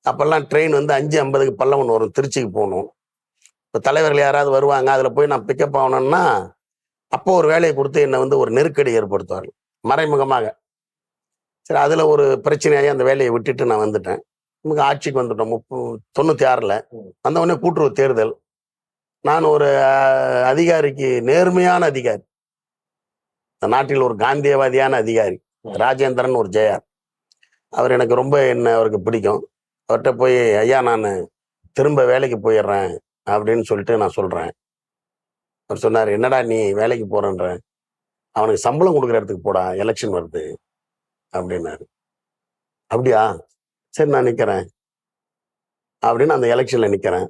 அப்பெல்லாம் ட்ரெயின் 5:50க்கு பல்லவன் வரும், திருச்சிக்கு போகணும். இப்போ தலைவர்கள் யாராவது வருவாங்க, அதில் போய் நான் பிக்கப் ஆகணும்னா அப்போ ஒரு வேலையை கொடுத்து என்னை ஒரு நெருக்கடி ஏற்படுத்துவார்கள் மறைமுகமாக. சரி, அதில் ஒரு பிரச்சனையாகி அந்த வேலையை விட்டுட்டு நான் வந்துட்டேன். நமக்கு ஆட்சிக்கு வந்துட்டோம் 96ல். வந்தவொடனே கூட்டுறவு தேர்தல். நான் ஒரு அதிகாரிக்கு, நேர்மையான அதிகாரி, இந்த நாட்டில் ஒரு காந்தியவாதியான அதிகாரி ராஜேந்திரன் ஒரு ஜெயார். அவர் எனக்கு ரொம்ப அவருக்கு பிடிக்கும். அவர்கிட்ட போய், ஐயா நான் திரும்ப வேலைக்கு போயிடுறேன் அப்படின்னு சொல்லிட்டு நான் சொல்கிறேன். அவர் சொன்னார், என்னடா நீ வேலைக்கு போகிறன்ற, அவனுக்கு சம்பளம் கொடுக்குற இடத்துக்கு போடா, எலெக்ஷன் வருது அப்படின்னாரு. அப்படியா, சரி நான் நிற்கிறேன் அப்படின்னு அந்த எலெக்ஷனில் நிற்கிறேன்.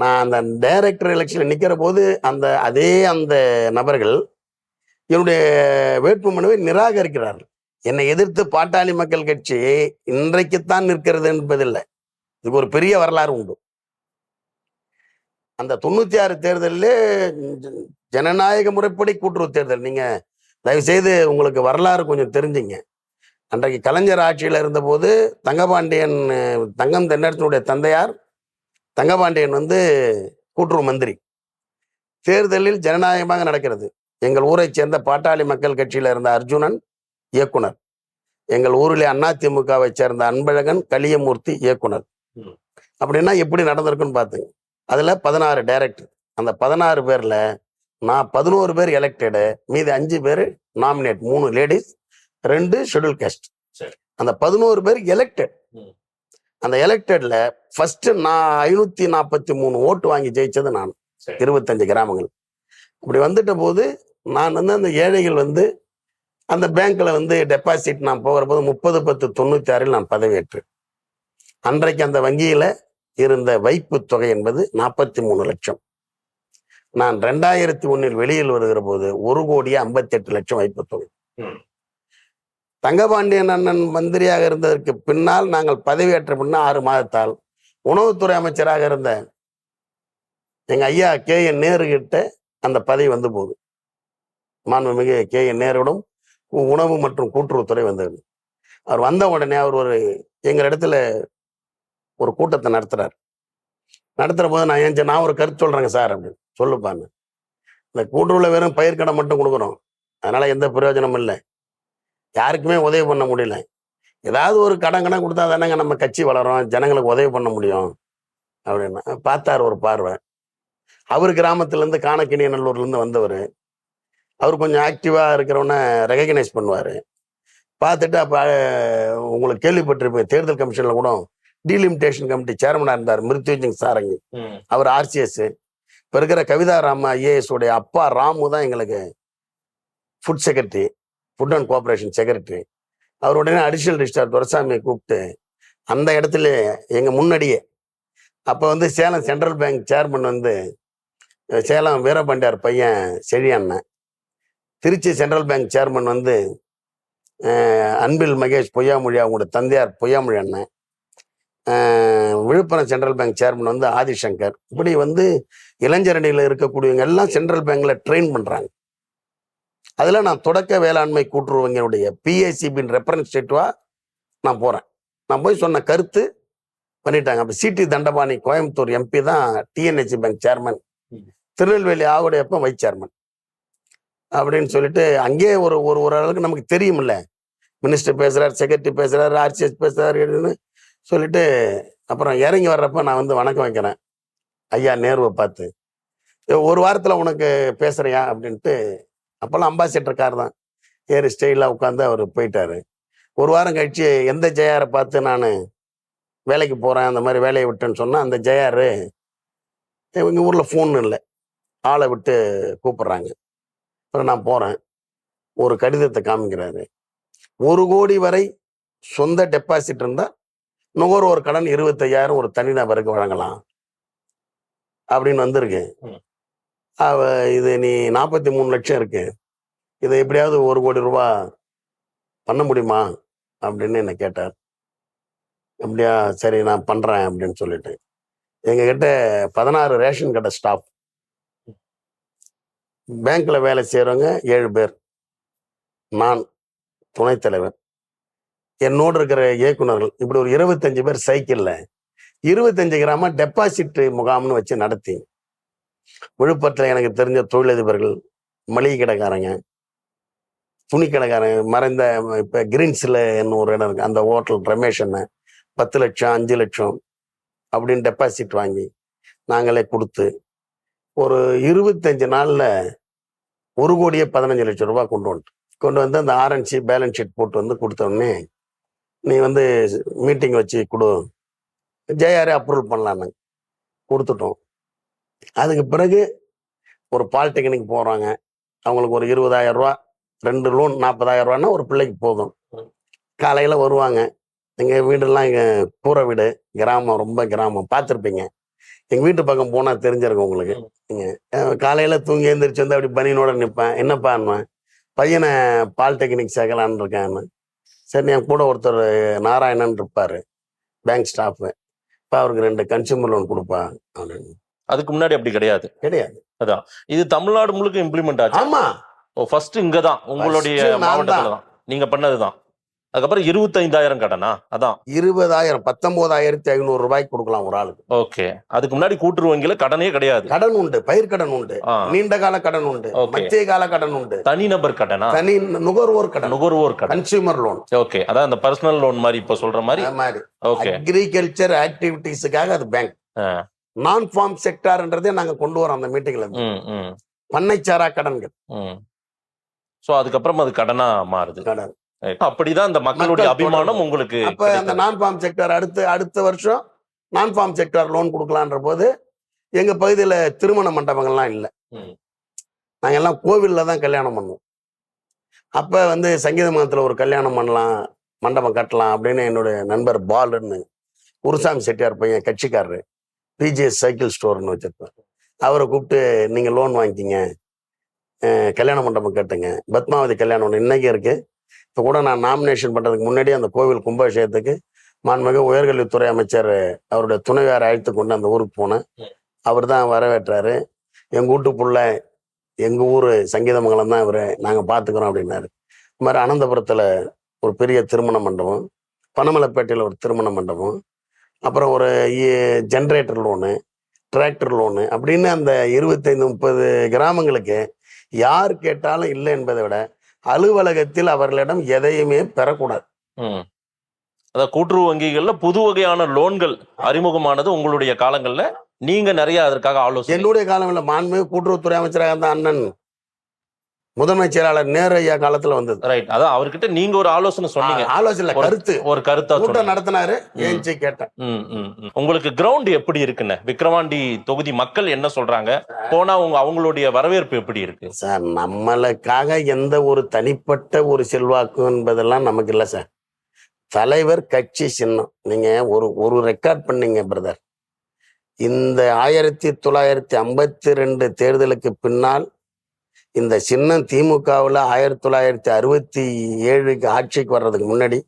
நான் அந்த டைரக்டர் எலெக்ஷனில் நிற்கிற போது அந்த நபர்கள் என்னுடைய வேட்புமனுவை நிராகரிக்கிறார்கள். என்னை எதிர்த்து பாட்டாளி மக்கள் கட்சி இன்றைக்குத்தான் நிற்கிறது என்பதில்லை, இதுக்கு ஒரு பெரிய வரலாறு உண்டு. அந்த 96 தேர்தலில் ஜனநாயக முறைப்படி கூட்டுறவு தேர்தல். நீங்க தயவு செய்து உங்களுக்கு வரலாறு கொஞ்சம் தெரிஞ்சுங்க. அன்றைக்கு கலைஞர் ஆட்சியில் இருந்தபோது தங்கபாண்டியன், தங்கம் தென்னரசனுடைய தந்தையார் தங்கபாண்டியன் கூட்டுறவு மந்திரி. தேர்தலில் ஜனநாயகமாக நடக்கிறது. எங்கள் ஊரை சேர்ந்த பாட்டாளி மக்கள் கட்சியில இருந்த அர்ஜுனன் இயக்குனர், எங்கள் ஊரிலே அதிமுகவை சேர்ந்த அன்பழகன் கலியமூர்த்தி இயக்குனர். அப்படின்னா எப்படி நடந்திருக்குன்னு பார்த்துங்க. அதுல 16 டைரக்டர். அந்த 16 பேர்ல நான் 11 பேர் எலெக்டடு, மீதி 5 பேர் நாமினேட், 3 லேடிஸ் 2 ஷெட்யூல் காஸ்ட். அந்த 11 பேர் எலெக்டட். அந்த எலெக்டட்ல ஃபர்ஸ்ட் நான் 543 ஓட்டு வாங்கி ஜெயிச்சது நான், 25 கிராமங்கள். அப்படி வந்துட்ட போது நான் அந்த ஏழைகள் அந்த பேங்க்ல டெபாசிட் நான் போகிற போது 30/10/96 நான் பதவியேற்றேன். அன்றைக்கு அந்த வங்கியில இருந்த வைப்பு தொகை என்பது 43 லட்சம். நான் 2001 வெளியில் வருகிற போது 1,58,00,000 வைப்பு தொகை. தங்கபாண்டியன் அண்ணன் மந்திரியாக இருந்ததற்கு பின்னால் நாங்கள் பதவியேற்ற பின்னா 6 மாதத்தால் உணவுத்துறை அமைச்சராக இருந்த எங்க ஐயா KN நேரு கிட்ட அந்த பதவி போகுது. மாண்புமிகு KN நேருடன் உணவு மற்றும் கூட்டுறவுத்துறை வந்தது. அவர் வந்த உடனே அவர் எங்க இடத்துல ஒரு கூட்டத்தை நடத்துற போது நான் ஒரு கருத்து சொல்றேங்க சார் அப்படின்னு. சொல்லுப்பான்னு, இந்த கூட்டுறவுல வெறும் பயிர்க்கடை மட்டும் கொடுக்குறோம், அதனால எந்த பிரயோஜனமும் இல்லை, யாருக்குமே உதவி பண்ண முடியல. ஏதாவது ஒரு கடன் கொடுத்தா தானேங்க நம்ம கட்சி வளரும், ஜனங்களுக்கு உதவி பண்ண முடியும் அப்படின்னா. பார்த்தார் ஒரு பார்வை. அவர் கிராமத்திலேருந்து காணக்கிணியநல்லூர்லேருந்து வந்தவர். அவர் கொஞ்சம் ஆக்டிவா இருக்கிறவன ரெகக்னைஸ் பண்ணுவார். பார்த்துட்டு அப்போ உங்களுக்கு கேள்விப்பட்டிருப்பேன், தேர்தல் கமிஷன்ல கூட டீலிமிட்டேஷன் கமிட்டி சேர்மனா இருந்தார் மிருத்யுஞ்சங் சாரங்கி. அவர் RCS. இப்போ இருக்கிற கவிதா ராம IAS உடைய அப்பா ராமு தான் எங்களுக்கு food secretary, food and cooperation secretary. அவர் உடனே அடிஷனல் ரிஜிஸ்ட்ரார் துரைசாமியை கூப்பிட்டு அந்த இடத்துல எங்க முன்னாடியே அப்போ Salem central bank chairman Salem Veerapandiyar பையன் செழியண்ணன், Tiruchi central bank chairman Anbil Mahesh Poyyamozhi அவங்களோட தந்தையார் பொய்யாமொழி அண்ணன், Viluppuram central bank chairman Adishankar. இப்படி இளைஞரணியில் இருக்கக்கூடியவங்க எல்லாம் சென்ட்ரல் பேங்க்ல ட்ரெயின் பண்றாங்க. அதுல நான் தொடக்க வேளாண்மை கூட்டுறவு வங்கியினுடைய PACB ரெப்ரசன்டேட்டிவா நான் போறேன். நான் போய் சொன்ன கருத்து பண்ணிட்டாங்க. அப்ப CT தண்டபாணி கோயம்புத்தூர் MP தான் TNH bank chairman, Tirunelveli Avudaiyappa vice chairman அப்படின்னு சொல்லிட்டு அங்கேயே ஓரளவுக்கு நமக்கு தெரியும்ல, மினிஸ்டர் பேசுறாரு, செக்ரட்டரி பேசுறாரு, RCS பேசுறாருன்னு சொல்லிட்டு அப்புறம் இறங்கி வர்றப்ப நான் வணக்கம் வைக்கிறேன் ஐயா நேருவை பார்த்து. ஒரு வாரத்துல உனக்கு பேசுறியா அப்படின்ட்டு. அப்பெல்லாம் அம்பாசிடர் கார் தான். ஏறி ஸ்டைலாக உட்காந்து அவர் போயிட்டாரு. ஒரு வாரம் கழிச்சு எந்த ஜெயாரை பார்த்து நான் வேலைக்கு போகிறேன், அந்த மாதிரி வேலையை விட்டேன்னு சொன்னால், அந்த ஜெயாரு எங்கள் ஊரில் ஃபோன் இல்லை, ஆளை விட்டு கூப்பிட்றாங்க. அப்புறம் நான் போகிறேன், ஒரு கடிதத்தை காமிக்கிறாரு. 1 கோடி வரை சொந்த டெபாசிட் இருந்தால் நுகர்வோர் கடன் 25,000 ஒரு தனிநபருக்கு வழங்கலாம் அப்படின்னு வந்திருக்கு. இது நீ 43 லட்சம் இருக்கு, இதை எப்படியாவது 1 கோடி ரூபா பண்ண முடியுமா அப்படின்னு என்னை கேட்டார். அப்படியா, சரி நான் பண்ணுறேன் அப்படின்னு சொல்லிட்டு எங்ககிட்ட 16 ரேஷன் கடை ஸ்டாஃப், பேங்க்ல வேலை செய்கிறவங்க 7 பேர், நான் துணைத் தலைவர், என்னோடு இருக்கிற இயக்குநர்கள், இப்படி ஒரு 25 பேர் சைக்கிளில் 25 கிராம டெபாசிட் முகாம்னு வச்சு நடத்தி விழுப்புரத்தில் எனக்கு தெரிஞ்ச தொழிலதிபர்கள், மளிகை கடைக்காரங்க, துணி கடைக்காரங்க, மறைந்த இப்போ கிரீன்ஸில் என்ன ஒரு இடம் இருக்குது, அந்த ஹோட்டல் ரமேஷ் அண்ணன் 10 லட்சம் 5 லட்சம் அப்படின்னு டெபாசிட் வாங்கி நாங்களே கொடுத்து ஒரு 25 நாளில் 1 கோடியே 15 லட்சம் ரூபாய் கொண்டு வந்து அந்த ஆர்என்சி பேலன்ஸ் ஷீட் போட்டு வந்து கொடுத்தோடனே, நீ வந்து மீட்டிங் வச்சு கொடு, ஜேஆரே அப்ரூவல் பண்ணலான்னு கொடுத்துட்டோம். அதுக்கு பிறகு ஒரு பாலிடெக்னிக் போகிறாங்க, அவங்களுக்கு ஒரு 20,000 ரூபா, 2 லோன் 40,000 ரூபான்னா ஒரு பிள்ளைக்கு போதும். காலையில் வருவாங்க, எங்கள் வீடெல்லாம் எங்கள் கூரை வீடு, கிராமம், ரொம்ப கிராமம், பார்த்துருப்பீங்க. எங்கள் வீட்டு பக்கம் போனால் தெரிஞ்சிருக்கும் உங்களுக்கு. நீங்கள் காலையில் தூங்கி எழுந்திரிச்சு வந்து அப்படி பனியனோட நிற்பேன். என்னப்பான்வேன், பையனை பாலிடெக்னிக் சேர்க்கலான்னு இருக்கேன். சரி, என் கூட ஒருத்தர் நாராயணன் இருப்பார், பேங்க் ஸ்டாஃபு, இப்போ அவருக்கு 2 கன்சியூமர் லோன் கொடுப்பா அப்படின்னு. அதுக்கு முன்னாடி அப்படி கிடையாது. அதான் இது தமிழ்நாடு முழுக்க இம்ப்ளிமெண்ட் ஆச்சு. ஆமா, ஃபர்ஸ்ட் இங்க தான் உங்களுடைய மாவட்டத்துல தான் நீங்க பண்ணதுதான். அதுக்கப்புறம் 25,000 கடனா? அதான் 20,000 19,500 ரூபாய்க்கு கொடுக்கலாம் ஒரு ஆளுக்கு. ஓகே. அதுக்கு முன்னாடி கூட்டுறவு வங்கியில கடனே கிடையாது. கடன் உண்டு, பயிர் கடன் உண்டு, நீண்ட கால கடன் உண்டு, மத்திய கால கடன் உண்டு. தனிநபர் கடனா? தனி நுகர்வோர் கடன், கன்சியூமர் லோன். ஓகே, அதான் அந்த பர்சனல் லோன் மாதிரி இப்ப சொல்ற மாதிரி. ஓகே, அக்ரிகல்ச்சர் ஆக்டிவிட்டிஸுக்காக அது பேங்க். நான் ஃபார்ம் செக்டார்ன்றதே நாங்க கொண்டு வரோம் அந்த மீட்டிங்ல. பண்ணைச்சாரா கடன்கள். சோ அதுக்கப்புறம் அது கடனா மாறுது. கடன். அப்படிதான் அந்த மக்களுடைய அபிமானம் உங்களுக்கு. அப்ப அந்த நான் ஃபார்ம் செக்டார் அடுத்த வருஷம் நான் ஃபார்ம் செக்டார் லோன் கொடுக்கலான்ற போது எங்க பகுதியில திருமண மண்டபங்கள்லாம் இல்லை, நாங்க எல்லாம் கோவில்ல தான் கல்யாணம் பண்ணுவோம். அப்ப வந்து சங்கீத மதத்துல ஒரு கல்யாணம் பண்ணலாம், மண்டபம் கட்டலாம் அப்படின்னு என்னுடைய நண்பர் பாலுன்னு, குருசாமி செட்டியார் பையன், கட்சிக்காரரு, பிஜிஎஸ் சைக்கிள் ஸ்டோர்னு வச்சிருப்பார், அவரை கூப்பிட்டு நீங்க லோன் வாங்கிக்கிங்க, கல்யாண மண்டபம் கட்டுங்க, பத்மாவதி கல்யாணம் ஒன்று இன்னைக்கு இருக்கு. இப்போ கூட நான் நாமினேஷன் பண்ணுறதுக்கு முன்னாடி அந்த கோவில் கும்பாபிஷேகத்துக்கு மாண்புமிகு உயர்கல்வித்துறை அமைச்சர் அவருடைய துணைவியாரை அழைத்து கொண்டு அந்த ஊருக்கு போனேன். அவர் தான் வரவேற்றாரு. எங்கள் வீட்டுக்குள்ள எங்கள் ஊர் சங்கீதமங்கலம் தான் இவர், நாங்கள் பார்த்துக்குறோம் அப்படின்னாரு. இது மாதிரி அனந்தபுரத்தில் ஒரு பெரிய திருமண மண்டபம், பனமலைப்பேட்டையில் ஒரு திருமண மண்டபம், அப்புறம் ஒரு ஜென்ரேட்டர் லோனு, டிராக்டர் லோனு அப்படின்னு அந்த 25-30 கிராமங்களுக்கு யார் கேட்டாலும் இல்லை என்பதை விட அலுவலகத்தில் அவர்களிடம் எதையுமே பெறக்கூடாது. அதாவது கூட்டுறவு வங்கிகள்ல புது வகையான லோன்கள் அறிமுகமானது உங்களுடைய காலங்கள்ல நீங்க நிறைய அதற்காக ஆலோசனை. என்னுடைய காலங்களில் மாண்புமிகு கூட்டுறவுத்துறை அமைச்சராக இருந்த அண்ணன் முதன்மை செயலாளர் நேரு ஐயா காலத்துல வந்தது. ரைட். அதான் அவர்கிட்ட நீங்க ஒரு ஆலோசனை சொன்னீங்க. ஆலோசனை கருத்து, ஒரு கருத்தா கூட்டம் நடத்தினாரு, ஏஞ்சி கேட்டேன். உங்களுக்கு கிரவுண்ட் எப்படி இருக்குன்னு, விக்கிரவாண்டி தொகுதி மக்கள் என்ன சொல்றாங்க, போனா அவங்களுடைய வரவேற்பு எப்படி இருக்கு சார்? நம்மளுக்காக எந்த ஒரு தனிப்பட்ட ஒரு செல்வாக்கு என்பதெல்லாம் நமக்கு இல்லை சார். தலைவர், கட்சி, சின்னம். நீங்க ஒரு ரெக்கார்ட் பண்ணீங்க பிரதர். இந்த 1952 தேர்தலுக்கு பின்னால் இந்த சின்னம் திமுகவில் 1967 ஆட்சிக்கு வர்றதுக்கு முன்னாடி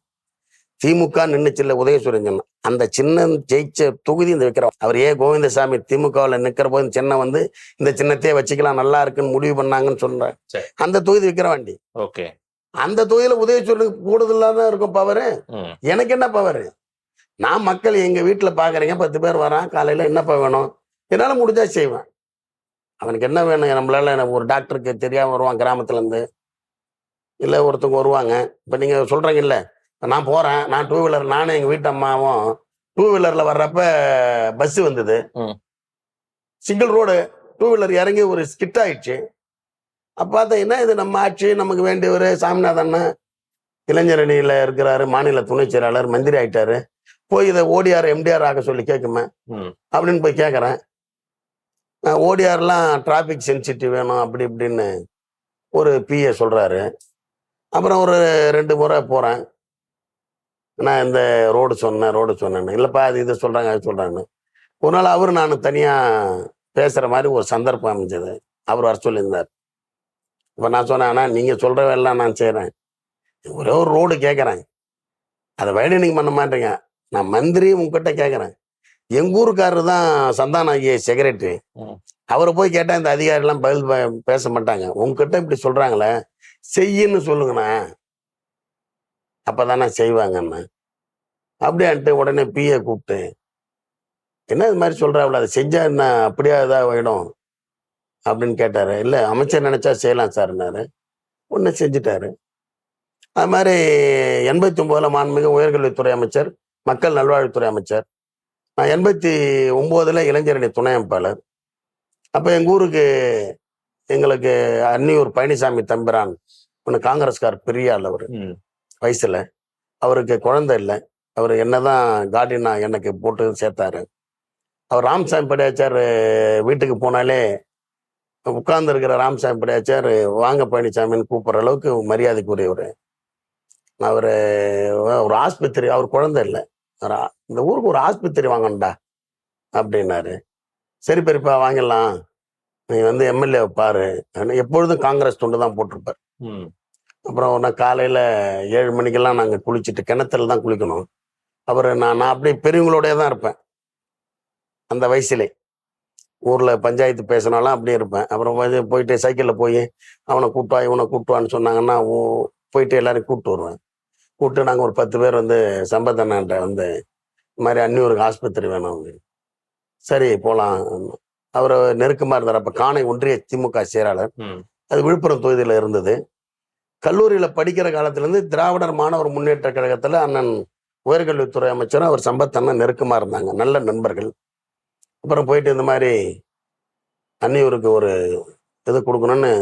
திமுக நின்றுச்சில்ல, உதயசூரியன் சின்னம். அந்த சின்னம் ஜெயிச்ச தொகுதி இந்த விக்கிரவாண்டி. அவர் கோவிந்தசாமி திமுகவில் நிற்கிற போது சின்னம் வந்து இந்த சின்னத்தையே வச்சுக்கலாம், நல்லா இருக்குன்னு முடிவு பண்ணாங்கன்னு சொல்றாங்க. அந்த தொகுதி விக்கிரவாண்டி. ஓகே. அந்த தொகுதியில உதயசூரியனுக்கு கூடுதலா தான் இருக்கும் பவரு. எனக்கு என்ன பவரு? நான் மக்கள் எங்க வீட்டுல பாக்குறீங்க, 10 பேர் வரான், காலையில என்னப்பா வேணும், என்னால முடிஞ்சா செய்வேன். அவனுக்கு என்ன வேணும்? நம்மளால ஒரு டாக்டருக்கு தெரியாம வருவான் கிராமத்துல இருந்து, இல்ல ஒருத்தவங்க வருவாங்க. இப்ப நீங்க சொல்றீங்க இல்ல, நான் போறேன், நான் 2 வீலர், நானும் எங்க வீட்டு அம்மாவும் 2 வீலர்ல வர்றப்ப பஸ் வந்தது, சிங்கிள் ரோடு, 2 வீலர் இறங்கி ஒரு ஸ்கிட் ஆயிடுச்சு. அப்போ பார்த்தீங்கன்னா இது நம்ம ஆட்சி, நமக்கு வேண்டியவர் சாமிநாதன் இளைஞரணியில் இருக்கிறாரு, மாநில துணை செயலாளர், மந்திரி ஆயிட்டாரு. போய் இதை ஓடிஆர் எம்டிஆர் ஆக சொல்லி கேட்குமே அப்படின்னு போய் கேட்குறேன். ஓடிஆர்லாம் டிராஃபிக் சென்சிட்டிவ் வேணும் அப்படி இப்படின்னு ஒரு பிஏ சொல்கிறாரு. அப்புறம் ஒரு 2 முறை போகிறேன். நான் இந்த ரோடு சொன்னேன்னு, இல்லைப்பா அது இதை சொல்கிறாங்க அது சொல்கிறாங்க. ஒரு நாள் அவர் நான் தனியாக பேசுகிற மாதிரி ஒரு சந்தர்ப்பம் அமைஞ்சது. அவர் வர சொல்லியிருந்தார். இப்போ நான் சொன்னேன், ஆனால் நீங்கள் சொல்கிறவெல்லாம் நான் செய்கிறேன், ஒரே ஒரு ரோடு கேட்குறேன், அதை வைடனிங் பண்ண மாட்டேங்க. நான் மந்திரி உங்ககிட்ட கேட்குறேன். எங்கள் ஊருக்காரர் தான் சந்தான ஐஏஎஸ் செக்ரட்டரி. அவரை போய் கேட்டால் இந்த அதிகாரிலாம் பதில் பேச மாட்டாங்க. உங்ககிட்ட இப்படி சொல்கிறாங்களே, செய்யின்னு சொல்லுங்கண்ணா, அப்போ தானே செய்வாங்கண்ணா அப்படியான்ட்டு உடனே பிஏ கூப்பிட்டு, என்ன இது மாதிரி சொல்கிறாப்புல, அதை செஞ்சால் என்ன அப்படியா இதாக ஆகிடும் அப்படின்னு கேட்டார். இல்லை அமைச்சர் நினச்சா செய்யலாம் சார்னாரு. ஒன்று செஞ்சுட்டாரு. அது மாதிரி 89 மாண்புமிகு உயர்கல்வித்துறை அமைச்சர், மக்கள் நல்வாழ்வுத்துறை அமைச்சர். நான் 89 இளைஞரணி துணை அமைப்பாளர். அப்போ எங்கள் ஊருக்கு எங்களுக்கு அன்னியூர் பழனிசாமி தம்பிரான் ஒன்று காங்கிரஸ்கார் பெரிய ஆள், அவர் வயசில், அவருக்கு குழந்தை இல்லை. அவர் என்னதான் கார்டினா எனக்கு போட்டு சேர்த்தாரு. அவர் ராமசாமி படையாச்சார் வீட்டுக்கு போனாலே உட்கார்ந்து இருக்கிற ராமசாமி படையாச்சார் வாங்க பழனிசாமின்னு கூப்பிட்ற அளவுக்கு மரியாதைக்குரியவர். அவர் ஒரு ஆஸ்பத்திரி, அவர் குழந்தை இல்லை, இந்த ஊருக்கு ஒரு ஆஸ்பத்திரி வாங்கணும்டா அப்படின்னாரு. சரி பெரியப்பா வாங்கிடலாம், நீ வந்து எம்எல்ஏ பாரு. எப்பொழுதும் காங்கிரஸ் துண்டு தான் போட்டிருப்பார். அப்புறம் ஒரு நாள் காலையில் 7 மணிக்கெல்லாம் நாங்கள் குளிச்சுட்டு, கிணத்துல தான் குளிக்கணும். அவர் நான் அப்படியே பெரியவங்களோடய தான் இருப்பேன். அந்த வயசுலே ஊரில் பஞ்சாயத்து பேசினாலும் அப்படியே இருப்பேன். அப்புறம் போயிட்டு சைக்கிளில் போய் அவனை கூட்டுவா இவனை கூட்டுவான்னு சொன்னாங்கன்னா போயிட்டு எல்லாரையும் கூப்பிட்டு வருவேன். கூப்பிட்டு நாங்கள் ஒரு 10 பேர் வந்து சம்பத்தண்ணன்ட்ட வந்து இந்த மாதிரி அன்னியூருக்கு ஆஸ்பத்திரி வேணும் அப்படின்னு. சரி போகலாம். அவர் நெருக்கமாக இருந்தார். அப்போ காணை ஒன்றிய திமுக செயலாளர், அது விழுப்புரம் தொகுதியில் இருந்தது. கல்லூரியில் படிக்கிற காலத்திலேருந்து திராவிடர் மாணவர் முன்னேற்ற கழகத்தில் அண்ணன் உயர்கல்வித்துறை அமைச்சரும் அவர் சம்பத்தண்ணன் நெருக்கமாக இருந்தாங்க, நல்ல நண்பர்கள். அப்புறம் போயிட்டு இந்த மாதிரி அன்னியூருக்கு ஒரு இது கொடுக்கணும்னு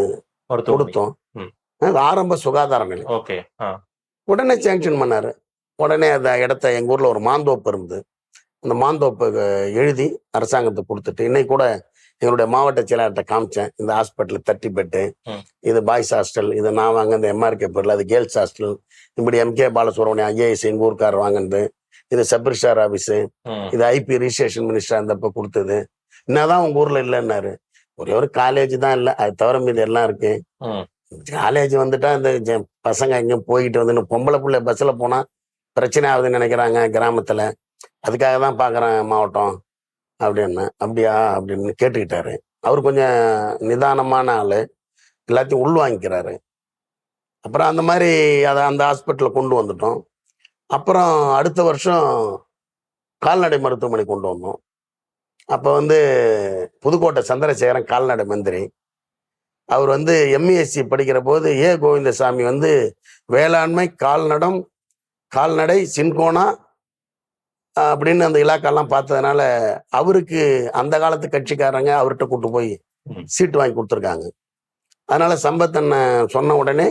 கொடுத்தோம். ஆரம்ப சுகாதார நிலையம். உடனே சேங்ஷன் பண்ணாரு. உடனே அந்த இடத்த எங்கள் ஊரில் ஒரு மாந்தோப்பு இருந்து, அந்த மாந்தோப்பு எழுதி அரசாங்கத்துக்கு கொடுத்துட்டு, இன்னைக்கு கூட எங்களுடைய மாவட்ட செயலாளர்கிட்ட காமிச்சேன். இந்த ஹாஸ்பிட்டல் 30 பெட்டு, இது பாய்ஸ் ஹாஸ்டல், இது நான் வாங்க இந்த எம்ஆர்கே பொருள், அது கேர்ள்ஸ் ஹாஸ்டல், இப்படி எம்கே பாலசுப்ரமணியம் ஐஏஎஸ் எங்கள் ஊருக்காரர் வாங்கினது, இது சப் ரிஜிஸ்ட்ரார் ஆஃபீஸு, இது ஐபி ரிஜிஸ்ட்ரேஷன் மினிஸ்டர் அந்தப்போ கொடுத்தது. என்னதான் உங்க ஊர்ல இல்லைன்னாரு. ஒரே ஒரு காலேஜ் தான் இல்லை, அது தவிர மீது எல்லாம் இருக்கு. காலேஜ் வந்துட்டா இந்த பசங்க எங்கேயும் போய்கிட்டு வந்து பொம்பளை பிள்ளை பஸ்ஸில் போனால் பிரச்சனை ஆகுதுன்னு நினைக்கிறாங்க கிராமத்தில், அதுக்காக தான் பார்க்குறேன் மாவட்டம் அப்படின்னு. அப்படியா அப்படின்னு கேட்டுக்கிட்டாரு. அவர் கொஞ்சம் நிதானமான ஆள், எல்லாத்தையும் உள்வாங்கிக்கிறாரு. அப்புறம் அந்த மாதிரி அதை அந்த ஹாஸ்பிட்டலில் கொண்டு வந்துட்டோம். அப்புறம் அடுத்த வருஷம் கால்நடை மருத்துவமனை கொண்டு வந்தோம். அப்போ வந்து புதுக்கோட்டை சந்திரசேகரன் கால்நடை மந்திரி. அவர் வந்து எம்இஎஸ்சி படிக்கிற போது கோவிந்தசாமி வந்து வேளாண்மை, கால்நடை, சின்கோனா அப்படின்னு அந்த இலாக்கெல்லாம் பார்த்ததுனால அவருக்கு அந்த காலத்து கட்சிக்காரங்க அவர்கிட்ட கூட்டு போய் சீட்டு வாங்கி கொடுத்துருக்காங்க. அதனால சம்பத்தண்ண சொன்ன உடனே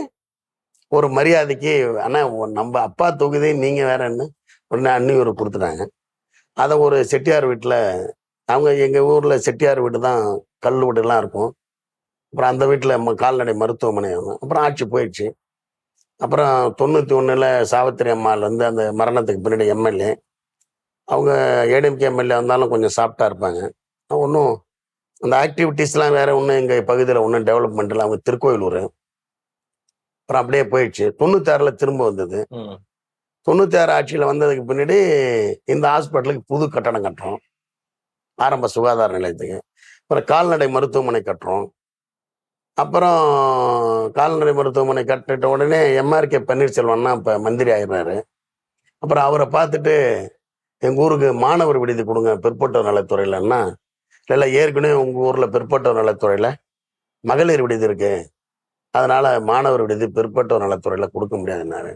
ஒரு மரியாதைக்கு, அண்ணா நம்ம அப்பா தொகுதி நீங்கள் வேற என்ன, உடனே அன்னியூர் கொடுத்துட்டாங்க. அதை ஒரு செட்டியார் வீட்டில், அவங்க எங்கள் ஊரில் செட்டியார் வீடு தான் கல் வீடுலாம் இருக்கும். அப்புறம் அந்த வீட்டில் கால்நடை மருத்துவமனை ஆகும். அப்புறம் ஆட்சி போயிடுச்சு. அப்புறம் 91 சாவித்திரி அம்மாள் வந்து அந்த மரணத்துக்கு பின்னாடி எம்எல்ஏ, அவங்க ஏடிஎம்கே எம்எல்ஏ வந்தாலும் கொஞ்சம் சாஃப்டாக இருப்பாங்க. ஒன்றும் அந்த ஆக்டிவிட்டீஸ்லாம் வேற ஒன்றும் எங்கள் பகுதியில் ஒன்றும் டெவலப்மெண்ட்டில், அவங்க திருக்கோயிலூர். அப்புறம் அப்படியே போயிடுச்சு. 96 திரும்ப வந்தது. 96 ஆட்சியில் வந்ததுக்கு பின்னாடி இந்த ஹாஸ்பிட்டலுக்கு புது கட்டணம் கட்டுறோம், ஆரம்ப சுகாதார நிலையத்துக்கு. அப்புறம் கால்நடை மருத்துவமனை கட்டுறோம். அப்புறம் கால்நடை மருத்துவமனை கட்டிட்ட உடனே எம்ஆர்கே பன்னீர்செல்வம்னா இப்போ மந்திரி ஆயிடுறாரு. அப்புறம் அவரை பார்த்துட்டு எங்கள் ஊருக்கு மாணவர் விடுதி கொடுங்க பிற்பட்டோர் நலத்துறையிலன்னா, இல்லை ஏற்கனவே உங்கள் ஊரில் பிற்பட்டோர் நலத்துறையில் மகளிர் விடுதி இருக்கு, அதனால மாணவர் விடுதி பிற்பட்டோர் நலத்துறையில் கொடுக்க முடியாதுன்னாரு.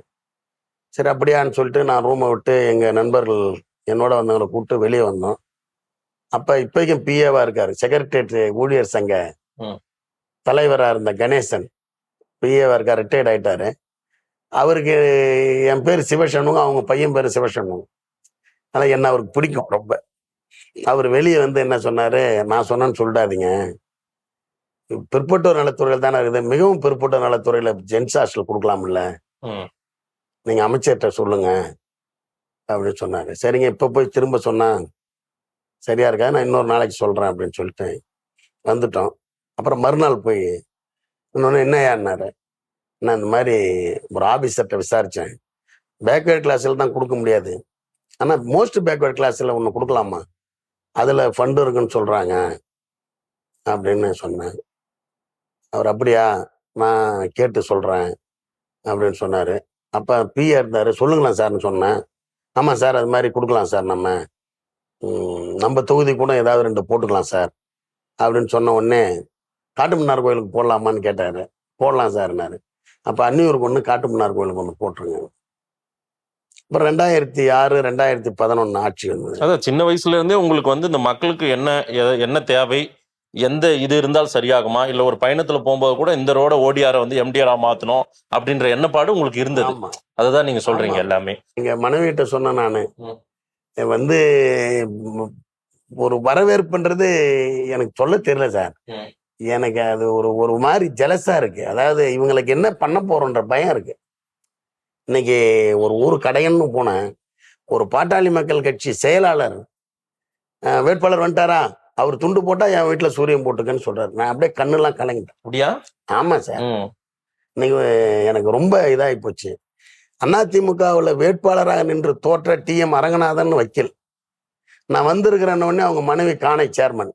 சரி அப்படியான்னு சொல்லிட்டு நான் ரூமை விட்டு எங்கள் நண்பர்கள் என்னோட வந்தவங்களை கூப்பிட்டு வெளியே வந்தோம். அப்போ இப்போக்கும் பிஏவா இருக்காரு, செக்ரட்டரியேட் ஊழியர் சங்க தலைவராக இருந்த கணேசன் பிஏவா இருக்கா, ரிட்டையர்ட் ஆயிட்டாரு. அவருக்கு என் பேர் சிவசண்முகம், அவங்க பையன் பேர் சிவசண்முகம். ஆனால் என்ன அவருக்கு பிடிக்கும் ரொம்ப. அவர் வெளியே வந்து என்ன சொன்னாரு, நான் சொன்னேன்னு சொல்லிடாதீங்க, பிற்பட்டோர் நலத்துறையில் தானே இருக்குது, மிகவும் பிற்பட்டோர் நலத்துறையில ஜென்ஸ் ஹாஸ்டல் கொடுக்கலாம்ல, நீங்க அமைச்சர்கிட்ட சொல்லுங்க அப்படின்னு சொன்னாரு. சரிங்க, இப்ப போய் திரும்ப சொன்னா சரியா இருக்கா, நான் இன்னொரு நாளைக்கு சொல்றேன் அப்படின்னு சொல்லிட்டு வந்துட்டோம். அப்புறம் மறுநாள் போய் இன்னொன்னு என்னையான்னாரு, நான் இந்த மாதிரி ஒரு ஆபீசர்கிட்ட விசாரிச்சேன், பேக்வேர்ட் கிளாஸ்ல தான் கொடுக்க முடியாது, ஆனா மோஸ்ட் பேக்வேர்ட் கிளாஸ்ல ஒன்று கொடுக்கலாமா, அதுல ஃபண்டு இருக்குன்னு சொல்றாங்க அப்படின்னு சொன்னேன். அவர் அப்படியா, நான் கேட்டு சொல்றேன் அப்படின்னு சொன்னாரு. அப்ப பிஏ இருந்தாரு, சொல்லுங்களேன் சார்னு சொன்னேன். ஆமா சார், அது மாதிரி கொடுக்கலாம் சார், நம்ம தொகுதி கூட ஏதாவது 2 போட்டுக்கலாம் சார் அப்படின்னு சொன்ன உடனே, காட்டுமன்னார் கோயிலுக்கு போடலாமான்னு கேட்டாரு. போடலாம் சார்னாரு. அப்ப அன்னியூருக்கு ஒன்று, காட்டுமன்னார் கோயிலுக்கு ஒன்று போட்டுருங்க. அப்புறம் 2006 2011 ஆட்சி வந்தது. அதான் சின்ன வயசுல இருந்தே உங்களுக்கு வந்து இந்த மக்களுக்கு என்ன தேவை, எந்த இது இருந்தால் சரியாகுமா, இல்ல ஒரு பயணத்துல போகும்போது கூட இந்த ரோட ஓடிஆரை வந்து எம்டிஆரா மாத்தணும் அப்படின்ற எண்ணப்பாடு உங்களுக்கு இருந்தது. ஆமா, அதுதான் நீங்க சொல்றீங்க எல்லாமே. எங்க மனைவிட்ட சொன்ன நானு வந்து ஒரு வரவேற்புன்றது எனக்கு சொல்ல தெரியல சார். எனக்கு அது ஒரு மாதிரி ஜெலஸா இருக்கு. அதாவது இவங்களுக்கு என்ன பண்ண போறோன்ற பயம் இருக்கு. இன்னைக்கு ஒரு ஊர் கடையன்னு போனேன், ஒரு பாட்டாளி மக்கள் கட்சி செயலாளர் வேட்பாளர் வந்துட்டாரா, அவர் துண்டு போட்டா என் வீட்டுல சூரியன் போட்டுக்கன்னு சொல்றாரு. நான் அப்படியே கண்ணெல்லாம் கலங்கிட்டேன். அப்படியா? ஆமா சார். இன்னைக்கு எனக்கு ரொம்ப இதாகி போச்சு. அதிமுகவுல வேட்பாளராக நின்று தோற்ற TM அரங்கநாதன் வக்கீல், நான் வந்திருக்கிறேன்னு அவங்க மனைவி காணை சேர்மன்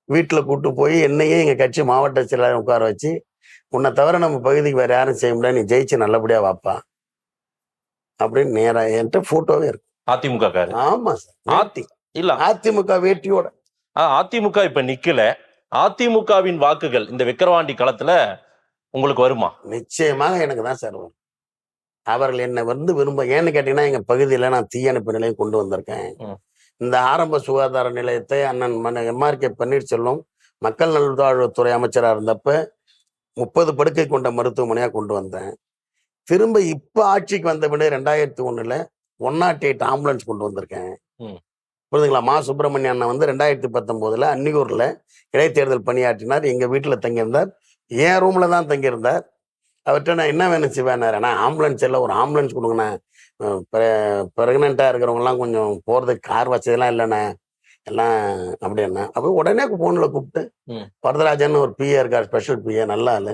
வீட்டுல கூட்டு போய் என்னையே எங்க கட்சி மாவட்ட செயலாளர் உட்கார வச்சு, உன்னை தவிர நம்ம பகுதிக்கு வேற யாரும் செய்ய முடியாது, நீ ஜெயிச்சு நல்லபடியா வாப்பா அப்படின்னு நேரா என்கிட்ட போட்டோவே இருக்கு. அதிமுக காரு? ஆமா சார். இல்ல அதிமுக வேட்டியோட. அதிமுக இப்ப நிக்கல, அதிமுகவின் வாக்குகள் இந்த விக்கிரவாண்டி களத்துல உங்களுக்கு வருமா? நிச்சயமாக எனக்கு தான் சார் வரும். அவர்கள் என்னை வந்து ஏன்னு கேட்டீங்கன்னா, எங்க பகுதியில நான் தீயணைப்பு நிலையம் கொண்டு வந்திருக்கேன். இந்த ஆரம்ப சுகாதார நிலையத்தை அண்ணன் MRK பன்னீர்செல்வம் மக்கள் நல்வாழ்வுத்துறை அமைச்சராக இருந்தப்ப 30 படுக்கை கொண்ட மருத்துவமனையா கொண்டு வந்தேன். திரும்ப இப்ப ஆட்சிக்கு வந்த பின்னாடி 2001 108 ஆம்புலன்ஸ் கொண்டு வந்திருக்கேன். புரியுதுங்களா? மா சுப்பிரமணிய அண்ணன் வந்து 2019 அன்னியூர்ல இடைத்தேர்தல் பணியாற்றினார். எங்க வீட்டுல தங்கியிருந்தார், என் ரூம்ல தான் தங்கியிருந்தார். அவர்கிட்ட நான் என்ன வேணும் சிவானார், ஆனால் ஆம்புலன்ஸ் எல்லாம் ஒரு ஆம்புலன்ஸ் கொடுங்கண்ணே, ப்ரெக்னெண்ட்டாக இருக்கிறவங்கலாம் கொஞ்சம் போகிறதுக்கு கார் வசதியெல்லாம் இல்லைண்ணே எல்லாம் அப்படின்னா. அப்போ உடனே ஃபோனில் கூப்பிட்டு வரதராஜன் ஒரு பிஏ இருக்கார், ஸ்பெஷல் பிஏ, நல்ல ஆள்,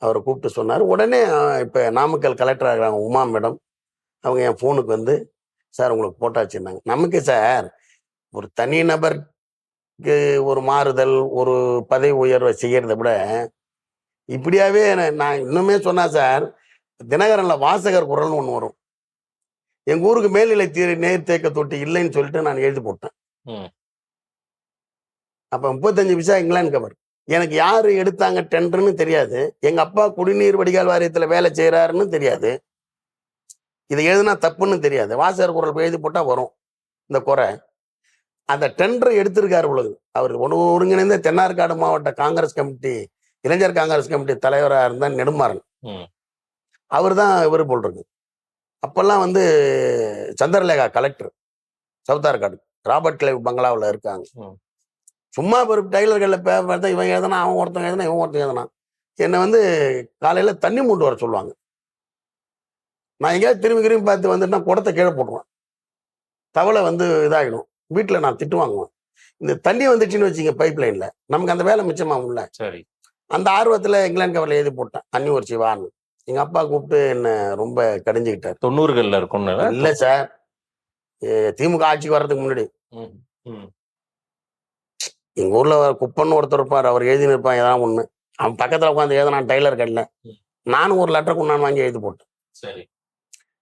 அவரை கூப்பிட்டு சொன்னார். உடனே இப்போ நாமக்கல் கலெக்டர் ஆகிறாங்க உமா மேடம், அவங்க என் ஃபோனுக்கு வந்து சார் உங்களுக்கு போட்டாச்சுன்னாங்க. நமக்கு சார் ஒரு தனி நபருக்கு ஒரு மாறுதல், ஒரு பதவி உயர்வை செய்யறதை விட இப்படியாவே நான் இன்னுமே சொன்னா சார், தினகரன்ல வாசகர் குரல்னு ஒண்ணு வரும். எங்க ஊருக்கு மேல்நிலை நீர்த்தேக்க தொட்டி இல்லைன்னு சொல்லிட்டு நான் எழுதி போட்டேன். அப்ப 35 பைசா இங்கிலாந்து கவர். எனக்கு யாரு எடுத்தாங்க டெண்டர்னு தெரியாது, எங்க அப்பா குடிநீர் வடிகால் வாரியத்துல வேலை செய்யறாருன்னு தெரியாது, இதை எழுதுனா தப்புன்னு தெரியாது. வாசகர் குரல் எழுதி போட்டா வரும் இந்த குறை. அந்த டெண்டர் எடுத்திருக்காரு உலகு. அவர் ஒருங்கிணைந்த தென்னார்காடு மாவட்ட காங்கிரஸ் கமிட்டி, இளைஞர் காங்கிரஸ் கமிட்டி தலைவராக இருந்தா நெடுமாறன், அவர் தான் இவர் போல் இருக்கு. அப்பெல்லாம் வந்து Chandralekha collector South Arcot Robert Clive பங்களாவில் இருக்காங்க. சும்மா ஒரு டைலர்களில் பேப்பர் தான் இவன் எழுதுனா, அவன் ஒருத்தன் எழுதுனா, இவன் ஒருத்தன் எழுதுனா. என்னை வந்து காலையில தண்ணி மூண்டு வர சொல்லுவாங்க. நான் எங்கேயாவது திரும்பி பார்த்து வந்துட்டுனா குடத்தை கீழே போட்டுருவேன், தவளை வந்து இதாகிடும். வீட்டில் நான் திட்டு வாங்குவேன். இந்த தண்ணி வந்துச்சுன்னு வச்சுங்க பைப் லைன்ல, நமக்கு அந்த வேலை மிச்சமாகும்ல. சரி, அந்த ஆர்வத்தில் இங்கிலாந்து கவரில் எழுதி போட்டேன் அன்னியூர் சிவான்னு. எங்க அப்பா கூப்பிட்டு என்ன ரொம்ப கடிஞ்சுக்கிட்டார். 90களில் இருக்கும் இல்ல சார், திமுக ஆட்சிக்கு வர்றதுக்கு முன்னாடி. எங்க ஊர்ல குப்பன்னு ஒருத்தர் இருப்பார், அவர் எழுதி நிற்பான் ஏதாவது ஒண்ணு, அவன் பக்கத்துல உட்காந்து எழுதினான் டைலர் கடையில, நானும் ஒரு லெட்டர் கொண்டாந்து வாங்கி எழுதி போட்டேன். சரி,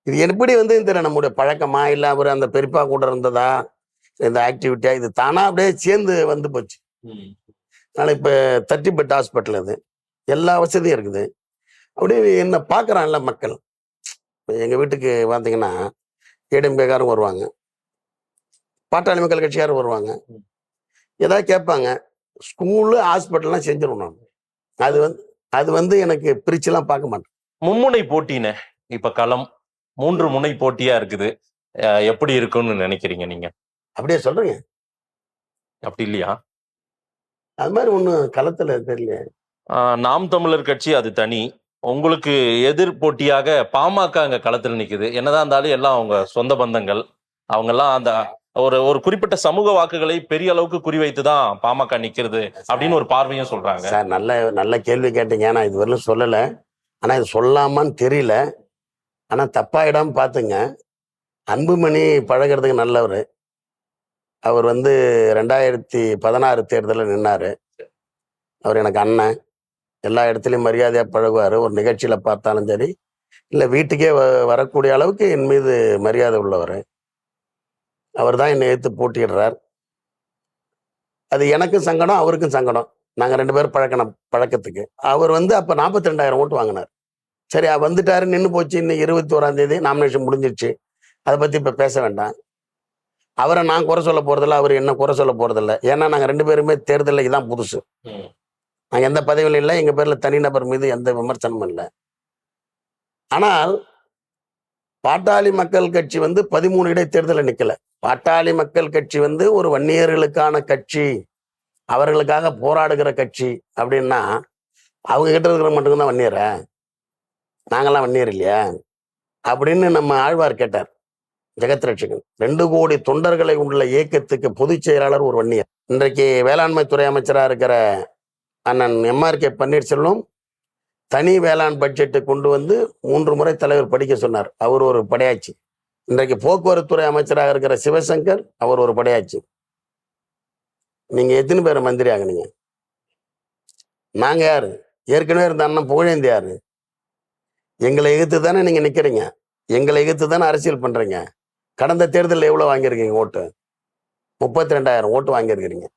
இது எப்படி வந்து இந்த நம்முடைய பழக்கமா இல்ல அவர் அந்த பெரியப்பா கூட இருந்ததா இந்த ஆக்டிவிட்டியா, இது தானா அப்படியே சேர்ந்து வந்து போச்சு. அதனால இப்ப 30 பெட் ஹாஸ்பிட்டல், அது எல்லா வசதியும் இருக்குது. அப்படியே என்ன பாக்குறான்ல மக்கள். எங்க வீட்டுக்கு பார்த்தீங்கன்னா ஏடிஎம்கேக்காரும் வருவாங்க, பாட்டாளி மக்கள் கட்சியாரும் வருவாங்க, ஏதாவது கேட்பாங்க. ஸ்கூலு ஹாஸ்பிட்டல்லாம் செஞ்சிடும் நான். அது வந்து எனக்கு பிரிச்சுலாம் பார்க்க மாட்டேன். மும்முனை போட்டினே இப்ப களம் 3 முனை போட்டியா இருக்குது. எப்படி இருக்கும்னு நினைக்கிறீங்க நீங்க? அப்படியே சொல்றீங்க. அப்படி இல்லையா? அது மாதிரி ஒன்றும் களத்துல தெரியல. நாம் தமிழர் கட்சி அது தனி. உங்களுக்கு எதிர் போட்டியாக பாமக அங்க களத்தில் நிக்குது. என்னதான் இருந்தாலும் எல்லாம் அவங்க சொந்த பந்தங்கள். அவங்கெல்லாம் அந்த ஒரு குறிப்பிட்ட சமூக வாக்குகளை பெரிய அளவுக்கு குறிவைத்து தான் பாமக நிக்கிறது அப்படின்னு ஒரு பார்வையும் சொல்றாங்க. சார் நல்ல கேள்வி கேட்டீங்க. நான் இது வரலும் சொல்லலை. ஆனால் இது சொல்லாமான்னு தெரியல. ஆனால் தப்பாயிடாம பார்த்துங்க. அன்புமணி பழகிறதுக்கு நல்லவர். அவர் வந்து 2016 தேர்தலில் நின்னாரு. அவர் எனக்கு அண்ணன். எல்லா இடத்துலையும் மரியாதையாக பழகுவார். ஒரு நிகழ்ச்சியில் பார்த்தாலும் சரி, இல்லை வீட்டுக்கே வரக்கூடிய அளவுக்கு என் மீது மரியாதை உள்ளவர். அவர் தான் என்னை எதிர்த்து போட்டியிடுறார். அது எனக்கும் சங்கடம், அவருக்கும் சங்கடம். நாங்கள் 2 பேரும் பழக்கத்துக்கு. அவர் வந்து அப்போ 42,000 ஓட்டு வாங்கினார். சரி, வந்துட்டாரு, நின்று போச்சு. இன்னும் 21ஆம் தேதி நாமினேஷன் முடிஞ்சிடுச்சு. அதை பற்றி இப்போ பேச வேண்டாம். அவரை நான் குறை சொல்ல போகிறதில்ல, அவர் என்ன குறை சொல்ல போகிறதில்ல. ஏன்னா நாங்கள் 2 பேருமே தேர்தலில் தான் புதுசு. நாங்கள் எந்த பதவியில் இல்லை. எங்கள் பேரில் தனிநபர் மீது எந்த விமர்சனமும் இல்லை. ஆனால் பாட்டாளி மக்கள் கட்சி வந்து 13 இடைத்தேர்தலில் நிற்கல. பாட்டாளி மக்கள் கட்சி வந்து ஒரு வன்னியர்களுக்கான கட்சி, அவர்களுக்காக போராடுகிற கட்சி அப்படின்னா அவங்க கிட்ட இருக்கிற மட்டும்தான் வன்னியர, நாங்கெல்லாம் வன்னியர் இல்லையா அப்படின்னு நம்ம ஆழ்வார் கேட்டார். ஜெகத் ரட்சகன் 2 கோடி தொண்டர்களை உள்ள இயக்கத்துக்கு பொதுச் செயலாளர் ஒரு வன்னியர். இன்றைக்கு வேளாண்மை துறை அமைச்சராக இருக்கிற அண்ணன் MRK பன்னீர்செல்வம் தனி வேளாண் பட்ஜெட்டை கொண்டு வந்து 3 முறை தலைவர் படிக்க சொன்னார். அவர் ஒரு படையாச்சி. இன்றைக்கு போக்குவரத்துறை அமைச்சராக இருக்கிற சிவசங்கர், அவர் ஒரு படையாச்சி. நீங்க எத்தனை பேர் மந்திரி ஆகுனீங்க? நாங்க யாரு? ஏற்கனவே இருந்த அண்ணன் புகழேந்தி யாரு? எங்களை எதிர்த்து தானே நீங்க நிக்கிறீங்க. எங்களை எதிர்த்து தானே அரசியல் பண்றீங்க. கடந்த தேர்தலில் எவ்வளவு வாங்கியிருக்கீங்க ஓட்டு? 32,000 ஓட்டு வாங்கியிருக்கிறீங்க.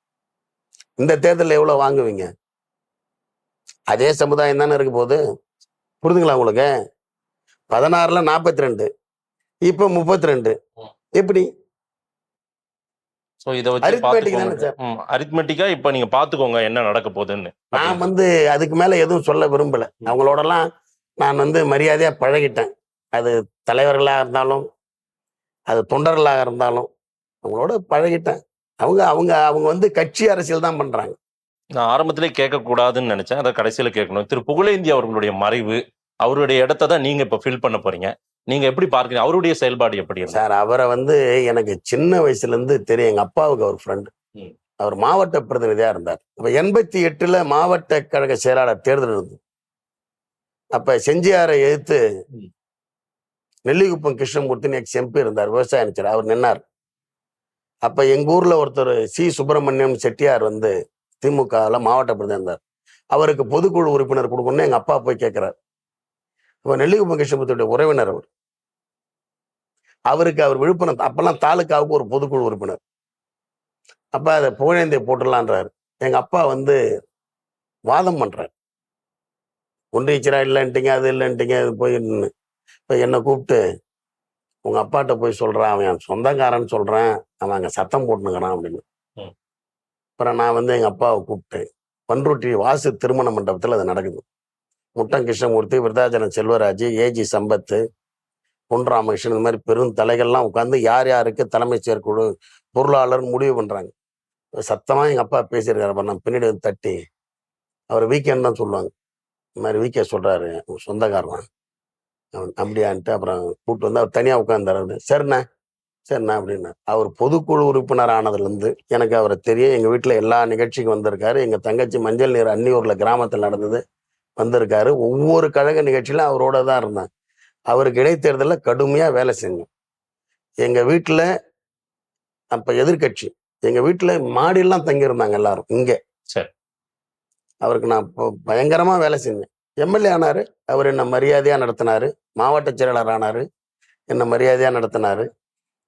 இந்த தேர்தலில் எவ்வளவு வாங்குவீங்க? அதே சமுதாயம் தானே இருக்க போகுது. புரிதுங்களா உங்களுக்கு? 16ல் 42, இப்போ 32. எப்படி? அரித்மெட்டிக்கா இப்ப நீங்க பாத்துக்கோங்க என்ன நடக்க போகுதுன்னு. நான் வந்து அதுக்கு மேல எதுவும் சொல்ல விரும்பல. அவங்களோடலாம் நான் வந்து மரியாதையா பழகிட்டேன். அது தலைவர்களாக இருந்தாலும், அது தொண்டர்களாக இருந்தாலும் அவங்களோட பழகிட்டேன். அவங்க அவங்க அவங்க வந்து கட்சி அரசியல் தான் பண்றாங்க. நான் ஆரம்பத்திலே கேட்கக்கூடாதுன்னு நினைச்சேன், அதை கடைசியில கேட்கணும். திரு புகழேந்தி அவர்களுடைய மறைவு, அவருடைய இடத்தை தான் நீங்க இப்ப ஃபில் பண்ண போறீங்க. நீங்க எப்படி பார்க்கறீங்க? அவருடைய செயல்பாடு எப்படி இருக்கு? சார், அவரை வந்து எனக்கு சின்ன வயசுல இருந்து தெரியும். எங்க அப்பாவுக்கு அவர் ஃப்ரெண்டு. அவர் மாவட்ட பிரதிநிதியா இருந்தார். அப்ப 88ல் மாவட்ட கழக செயலாளர் தேர்தல் இருந்தது. அப்ப செஞ்சியாரை எதிர்த்து நெல்லிக்குப்பம் கிருஷ்ணமூர்த்தின்னு MP இருந்தார், விவசாய அமைச்சர். அவர் நின்னார். அப்ப எங்க ஊர்ல ஒருத்தர் C. சுப்பிரமணியம் செட்டியார் வந்து திமுகவில் மாவட்ட பிரதிநிதி இருந்தார். அவருக்கு பொதுக்குழு உறுப்பினர் கொடுக்கணும்னு எங்க அப்பா போய் கேட்கிறார். அப்ப நெல்லிக்குப்பம் கிருஷ்ணமூர்த்தியுடைய உறவினர் அவருக்கு அவர் விழுப்புரம் அப்பெல்லாம் தாலுக்காவுக்கு ஒரு பொதுக்குழு உறுப்பினர். அப்ப அதை புகழேந்தியை போட்டுடலான்றாரு. எங்க அப்பா வந்து வாதம் பண்றாரு. ஒன்றியச்சரா இல்லைன்ட்டீங்க, அது இல்லைன்ட்டீங்க, அது போய் இப்ப என்னை கூப்பிட்டு உங்க அப்பாட்ட போய் சொல்றான், அவன் சொந்தக்காரன்னு சொல்றேன், அவன் அங்க சத்தம் போட்டுனுக்கிறான் அப்படின்னு. அப்புறம் நான் வந்து எங்க அப்பாவை கூப்பிட்டு பன்ருட்டி வாசு திருமண மண்டபத்தில் அது நடக்குது. முட்டம் கிருஷ்ணமூர்த்தி, விருதாச்சலம் செல்வராஜ், AG சம்பத்து, பொன் ராமகிருஷ்ணன், இந்த மாதிரி பெரும் தலைகள்லாம் உட்காந்து யார் யாருக்கு தலைமை செயற்குழு பொருளாளர் முடிவு பண்றாங்க. சத்தமா எங்க அப்பா பேசியிருக்காரு. நான் பின்னாடி வந்து தட்டி, அவர் வீக்கெண்ட் தான் சொல்லுவாங்க, இந்த மாதிரி வீக்கே சொல்றாரு, சொந்தக்காரன் அப்படியான்ட்டு. அப்புறம் கூப்பிட்டு வந்து அவர் தனியா உட்கார்ந்தாரு. சரிண்ணா அப்படின்னா, அவர் பொதுக்குழு உறுப்பினர் ஆனதுலேருந்து எனக்கு அவரை தெரியும். எங்க வீட்டுல எல்லா நிகழ்ச்சிக்கும் வந்திருக்காரு. எங்க தங்கச்சி மஞ்சள் நீர் அன்னியூர்ல கிராமத்தில் நடந்தது வந்திருக்காரு. ஒவ்வொரு கழக நிகழ்ச்சியிலும் அவரோட தான் இருந்தேன். அவருக்கு இடைத்தேர்தலில் கடுமையா வேலை செஞ்சோம். எங்க வீட்டுல அப்ப எதிர்கட்சி, எங்க வீட்டுல மாடியெல்லாம் தங்கியிருந்தாங்க எல்லாரும். இங்கே சரி, அவருக்கு நான் பயங்கரமா வேலை செஞ்சேன். MLA ஆனாரு. அவர் என்ன மரியாதையா நடத்தினாரு. மாவட்ட செயலாளர் ஆனாரு. என்ன மரியாதையா நடத்தினாரு.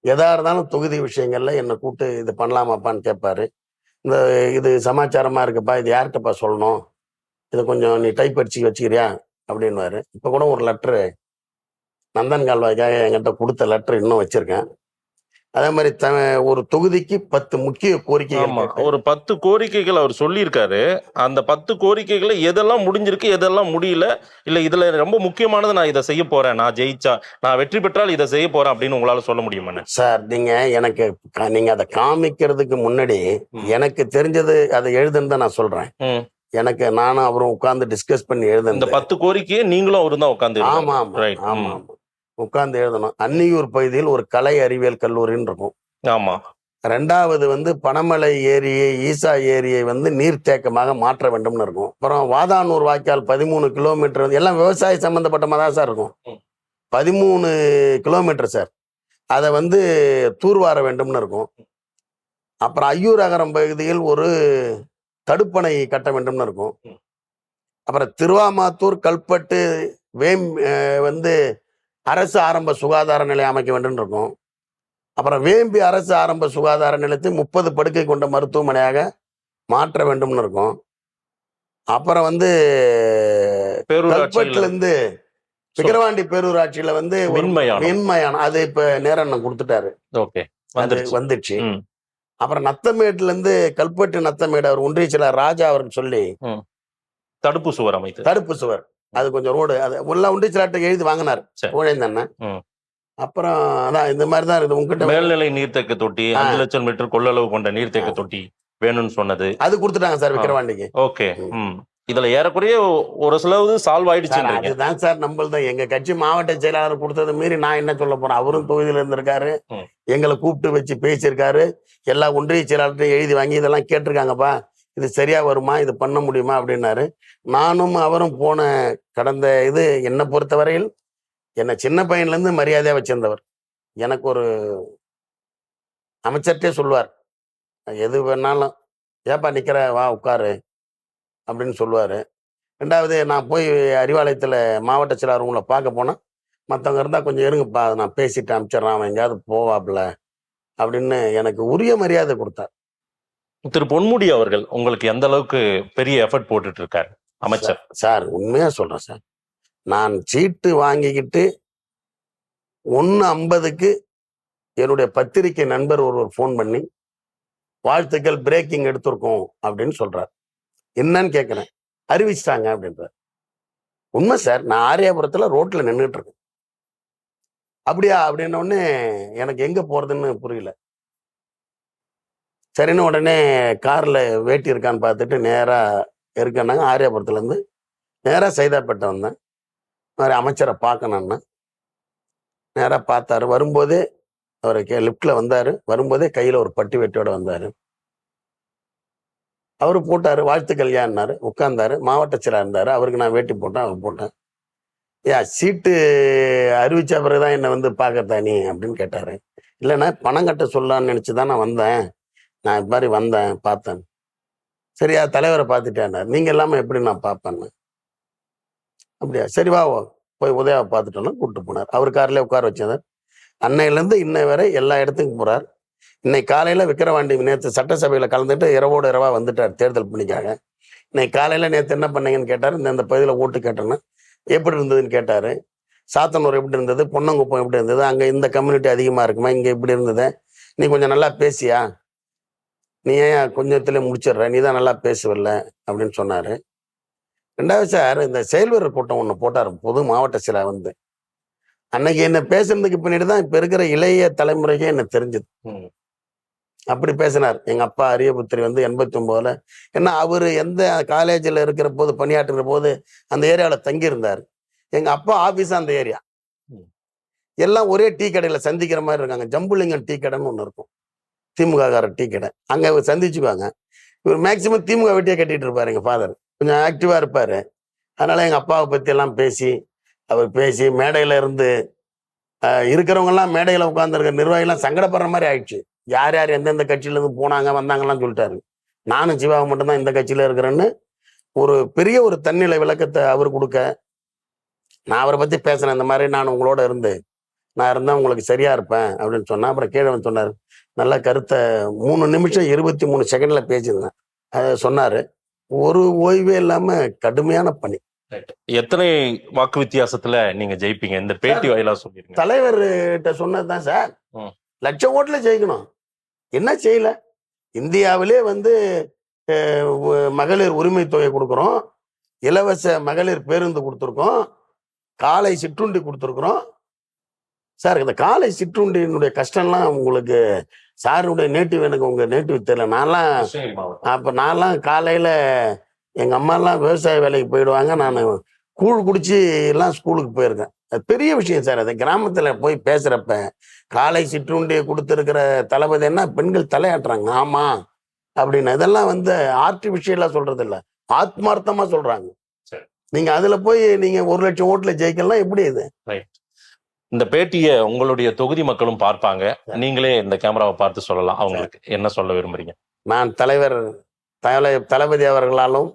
எதா இருந்தாலும் தொகுதி விஷயங்கள்ல என்னை கூப்பிட்டு இது பண்ணலாமாப்பான்னு கேட்பாரு. இது சமாச்சாரமா இருக்குப்பா, இது யார்கிட்டப்பா சொல்லணும், இதை கொஞ்சம் நீ டைப் அடிச்சு வச்சுக்கிறியா அப்படின்வாரு. இப்போ கூட ஒரு லெட்ரு நந்தன் கால்வாய்க்காக என்கிட்ட கொடுத்த லெட்ரு இன்னும் வச்சிருக்கேன். அதே மாதிரி ஒரு தொகுதிக்கு 10 முக்கிய கோரிக்கைகள் ஆமா, கேட்டு, ஒரு 10 கோரிக்கைகள் அவர் சொல்லியிருக்காரு. அந்த 10 கோரிக்கைகளை எதெல்லாம் முடிஞ்சிருக்கு, எதெல்லாம் முடியல, இல்ல இதுல ரொம்ப முக்கியமானது நான் இதை செய்ய போறேன், நான் ஜெயிச்சா, நான் வெற்றி பெற்றால் இதை செய்ய போறேன் அப்படின்னு உங்களால சொல்ல முடியுமா? சார் நீங்க எனக்கு நீங்க அதை காமிக்கிறதுக்கு முன்னாடி எனக்கு தெரிஞ்சது அதை எழுதுன்னு தான் நான் சொல்றேன். ம். எனக்கு நானும் அவரும் உட்கார்ந்து டிஸ்கஸ் பண்ணி இந்த எழுதுனது. 10 கோரிக்கையை நீங்களும் அவரும் தான் உட்கார்ந்து ஆமா ஆமா ரைட். ஆமா ஆமா உட்கார்ந்து எழுதணும். அன்னியூர் பகுதியில் ஒரு கலை அறிவியல் கல்லூரின்னு இருக்கும். ஆமா. 2வது வந்து பனமலை ஏரியை, ஈசா ஏரியை வந்து நீர்த்தேக்கமாக மாற்ற வேண்டும்னு இருக்கும். அப்புறம் வாதானூர் வாய்க்கால் 13 கிலோமீட்டர் வந்து எல்லாம் விவசாய சம்பந்தப்பட்டமா தான் சார் இருக்கும். 13 கிலோமீட்டர் சார், அதை வந்து தூர்வார வேண்டும்னு இருக்கும். அப்புறம் ஐயூர் அகரம் பகுதியில் ஒரு தடுப்பணை கட்ட வேண்டும்னு இருக்கும். அப்புறம் திருவாமாத்தூர் கல்பட்டு வந்து அரசு ஆரம்ப சுகாதார நிலையம் அமைக்க வேண்டும் இருக்கும். அப்புறம் வேம்பி அரசு ஆரம்ப சுகாதார நிலையத்தை 30 படுக்கை கொண்ட மருத்துவமனையாக மாற்ற வேண்டும்னு இருக்கும். அப்புறம் வந்து கல்பட்டுல இருந்து விக்கிரவாண்டி பேரூராட்சியில வந்து மின்மயானம் அது இப்ப நேரம் கொடுத்துட்டாரு. ஓகே, வந்துச்சு. அப்புறம் நத்தமேடுல இருந்து கல்பட்டு நத்தமேடு அவர் ஒன்றிய செயலாளர் ராஜா அவர்னு சொல்லி தடுப்பு சுவர் அமைத்து, தடுப்பு சுவர், அது கொஞ்சம் ரோடு, அது உள்ள ஒன்றிய செயலாளர்கிட்ட எழுதி வாங்கினார் புகழேந்தண்ண. அப்புறம் அதான் இந்த மாதிரி தான் இருக்குது. உங்ககிட்ட மேல்நிலை நீர்த்தேக்க தொட்டி 5 லட்சம் மீட்டர் கொள்ளளவு கொண்ட நீர்த்தேக்க தொட்டி வேணும்னு சொன்னது அது கொடுத்துட்டாங்க சார் விக்கிரவாண்டிக்கு. ஓகே. இதுல ஏறக்குறைய ஒரு சிலது சால்வ் ஆயிடுச்சு. அதுதான் சார் நம்மள்தான் எங்க கட்சி மாவட்ட செயலாளர் கொடுத்தது மீறி நான் என்ன சொல்ல போறேன். அவரும் தொகுதியில இருந்திருக்காரு, எங்களை கூப்பிட்டு வச்சு பேசியிருக்காரு, எல்லா ஒன்றிய செயலாளர்கிட்ட எழுதி வாங்கி இதெல்லாம் கேட்டிருக்காங்கப்பா, இது சரியா வருமா, இது பண்ண முடியுமா அப்படின்னாரு. நானும் அவரும் போன கடந்த இது என்னை பொறுத்தவரையில் என்னை சின்ன பையன்ல இருந்து மரியாதையா வச்சிருந்தவர். எனக்கு ஒரு அமைச்சர்கிட்டே சொல்லுவார், எது வேணாலும் ஏப்பா நிக்கிற வா உட்காரு அப்படின்னு சொல்லுவாரு. 2வது நான் போய் அறிவாலயத்துல மாவட்ட செயலாளர் உங்களை பார்க்க போனா, மற்றவங்க இருந்தா கொஞ்சம் இருங்கப்பா, நான் பேசிட்டு அனுப்பிச்சிடறான், அவன் எங்கேயாவது போவாப்ல அப்படின்னு எனக்கு உரிய மரியாதை கொடுத்தார். திரு பொன்முடி அவர்கள் உங்களுக்கு எந்த அளவுக்கு பெரிய எஃபர்ட் போட்டுட்டு இருக்காரு அமைச்சர்? சார் உண்மையா சொல்றேன் சார், நான் சீட்டு வாங்கிக்கிட்டு 1:50க்கு என்னுடைய பத்திரிகை நண்பர் ஒருவர் ஃபோன் பண்ணி வாழ்த்துக்கள் பிரேக்கிங் எடுத்திருக்கோம் அப்படின்னு சொல்றார். என்னன்னு கேட்கிறேன். அறிவிச்சிட்டாங்க அப்படின்றார். உண்மை சார், நான் ஆரியாபுரத்துல ரோட்ல நின்றுட்டு இருக்கேன். அப்படியா அப்படின்ன உடனே எனக்கு எங்க போறதுன்னு புரியல. சரின்னு உடனே கார்ல வேட்டி இருக்கான்னு பார்த்துட்டு நேரா இருக்கேன்னாங்க. ஆரியாபுரத்துல இருந்து நேரா சைதாப்பேட்டை வந்தேன். மாதிரி அமைச்சரை பார்க்கணும்னா நேரா பார்த்தாரு. வரும்போதே அவர் லிப்ட்ல வந்தாரு. வரும்போதே கையில ஒரு பட்டி வெட்டியோட வந்தாரு. அவரு போட்டாரு, வாழ்த்துக்கள் யான்னாரு, உட்கார்ந்தாரு. மாவட்ட செயலாளர் இருந்தாரு, அவருக்கு நான் வேட்டி போட்டேன், அவர் போட்டேன். சீட்டு அறிவிச்ச பிறகுதான் என்னை வந்து பார்க்கறதா நீ அப்படின்னு கேட்டாரு. இல்லைன்னா பணம் கட்ட சொல்லலான்னு நினைச்சுதான் நான் வந்தேன், நான் இது மாதிரி வந்தேன் பார்த்தேன். சரியா தலைவரை பார்த்துட்டேன்னாரு. நீங்க எல்லாமே எப்படி நான் பார்ப்பேன்னு. அப்படியா, சரி வா போய் உதயாவை பார்த்துட்டோம்னா கூப்பிட்டு போனார். அவர் கார்லயே உட்கார வச்சார். அன்னையிலேருந்து இன்னை வரை எல்லா இடத்துக்கும் போறார். இன்னைக்கு காலையில விக்கிரவாண்டி நேற்று சட்டசபையில கலந்துட்டு இரவோடு இரவா வந்துட்டார் தேர்தல் பணிக்காக. இன்னைக்கு காலையில நேற்று என்ன பண்ணீங்கன்னு கேட்டாரு. இந்த பகுதியில ஓட்டு கேட்டேன்னா எப்படி இருந்ததுன்னு கேட்டாரு. சாத்தனூர் எப்படி இருந்தது, பொன்னங்குப்பம் எப்படி இருந்தது, அங்க இந்த கம்யூனிட்டி அதிகமா இருக்குமா, இங்க இப்படி இருந்தது, நீ கொஞ்சம் நல்லா பேசியா, நீ ஏன் கொஞ்சத்துல முடிச்சிடுற, நீ தான் நல்லா பேசுவல்ல அப்படின்னு சொன்னாரு. 2வது சார், இந்த செயல்வீரர் கூட்டம் ஒண்ணு போட்டார் பொது மாவட்ட செயலாளர் வந்து. அன்னைக்கு என்ன பேசுறதுக்கு பின்னாடி தான் இப்ப இருக்கிற இளைய தலைமுறைக்கே என்ன தெரிஞ்சது. அப்படி பேசினார். எங்க அப்பா அரியபுத்திரி வந்து 89ல, ஏன்னா அவரு எந்த காலேஜில் இருக்கிற போது பணியாற்றுற போது அந்த ஏரியாவில தங்கி இருந்தாரு. எங்க அப்பா ஆபீஸ் அந்த ஏரியா, எல்லாம் ஒரே டீ கடையில சந்திக்கிற மாதிரி இருக்காங்க. ஜம்புலிங்கம் டீ கடைன்னு ஒண்ணு இருக்கும், திமுக டீ கடை, அங்க சந்திச்சுக்குவாங்க. இவர் மேக்சிமம் திமுக வெட்டியே கட்டிட்டு இருப்பாரு. எங்க ஃபாதர் கொஞ்சம் ஆக்டிவா இருப்பாரு. அதனால எங்க அப்பாவை பத்தி எல்லாம் பேசி அவர் பேசி மேடையில இருந்து இருக்கிறவங்க எல்லாம் மேடையில உட்கார்ந்துருக்க நிர்வாகிகள்லாம் சங்கடப்படுற மாதிரி ஆயிடுச்சு. யார் யார் எந்தெந்த கட்சியில இருந்து போனாங்க வந்தாங்கலாம் சொல்லிட்டாரு. நானும் சிவாவை மட்டும்தான் இந்த கட்சியில இருக்கிறேன்னு ஒரு பெரிய ஒரு தன்னிலை விளக்கத்தை அவர் கொடுக்க, நான் அவரை பத்தி பேசுறேன். இந்த மாதிரி நான் உங்களோட இருந்து நான் இருந்தா உங்களுக்கு சரியா இருப்பேன் அப்படின்னு சொன்னா. அப்புறம் கீழே சொன்னாரு, நல்ல கருத்தை 3 நிமிஷம் 23 செகண்ட்ல பேசியிருந்தேன். அதை சொன்னாரு. ஒரு ஓய்வே இல்லாம கடுமையான பணி. எத்தனை வாக்கு வித்தியாசத்துல நீங்க ஜெயிப்பீங்க? இந்த பேட்டி வாயிலா சொல்லிருங்க. தலைவர்கிட்ட சொன்னதுதான் சார், லட்சம் ஓட்டுல ஜெயிக்கணும். என்ன செய்யல? இந்தியாவிலே வந்து மகளிர் உரிமை தொகை கொடுக்குறோம், இலவச மகளிர் பேருந்து கொடுத்துருக்கோம், காலை சிற்றுண்டி கொடுத்துருக்குறோம். சார், இந்த காலை சிற்றுண்டியினுடைய கஷ்டம்லாம் உங்களுக்கு சாருடைய நேட்டிவ், எனக்கு உங்க நேட்டிவ் தெரியல. நான்லாம் காலையில எங்க அம்மாலாம் விவசாய வேலைக்கு போயிடுவாங்க, நான் கூழ் குடிச்சு எல்லாம் ஸ்கூலுக்கு போயிருக்கேன். அது பெரிய விஷயம் சார். அது கிராமத்துல போய் பேசுறப்ப காலை சிற்றுண்டியை கொடுத்துருக்கிற தளபதி என்ன பெண்கள் தலையாட்டுறாங்க, ஆமா அப்படின்னு. இதெல்லாம் வந்து ஆர்டிபிஷியலா சொல்றது இல்ல, ஆத்மார்த்தமா சொல்றாங்க. நீங்க அதுல போய் நீங்க 1 லட்சம் ஓட்டுல ஜெயிக்கலாம், எப்படி இது? இந்த பேட்டியை உங்களுடைய தொகுதி மக்களும் பார்ப்பாங்க, நீங்களே இந்த கேமராவை பார்த்து சொல்லலாம், அவங்களுக்கு என்ன சொல்ல விரும்புறீங்க? நான் தளபதி அவர்களாலும்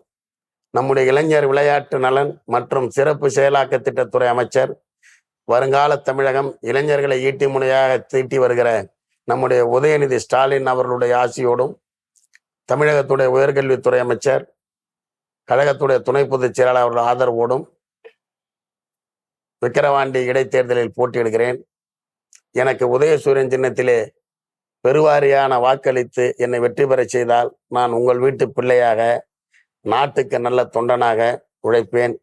நம்முடைய இளைஞர் விளையாட்டு நலன் மற்றும் சிறப்பு செயலாக்க திட்டத்துறை அமைச்சர், வருங்கால தமிழகம் இளைஞர்களை ஈட்டி முனையாக தீட்டி வருகிற நம்முடைய உதயநிதி ஸ்டாலின் அவர்களுடைய ஆசியோடும், தமிழகத்துடைய உயர்கல்வித்துறை அமைச்சர், கழகத்துடைய துணை பொதுச் செயலாளர் அவர்கள் ஆதரவோடும் விக்கிரவாண்டி இடைத்தேர்தலில் போட்டியிடுகிறேன். எனக்கு உதயசூரியன் சின்னத்திலே பெருவாரியான வாக்களித்து என்னை வெற்றி பெற செய்தால் நான் உங்கள் வீட்டு பிள்ளையாக, நாட்டுக்கு நல்ல தொண்டனாக உழைப்பேன்.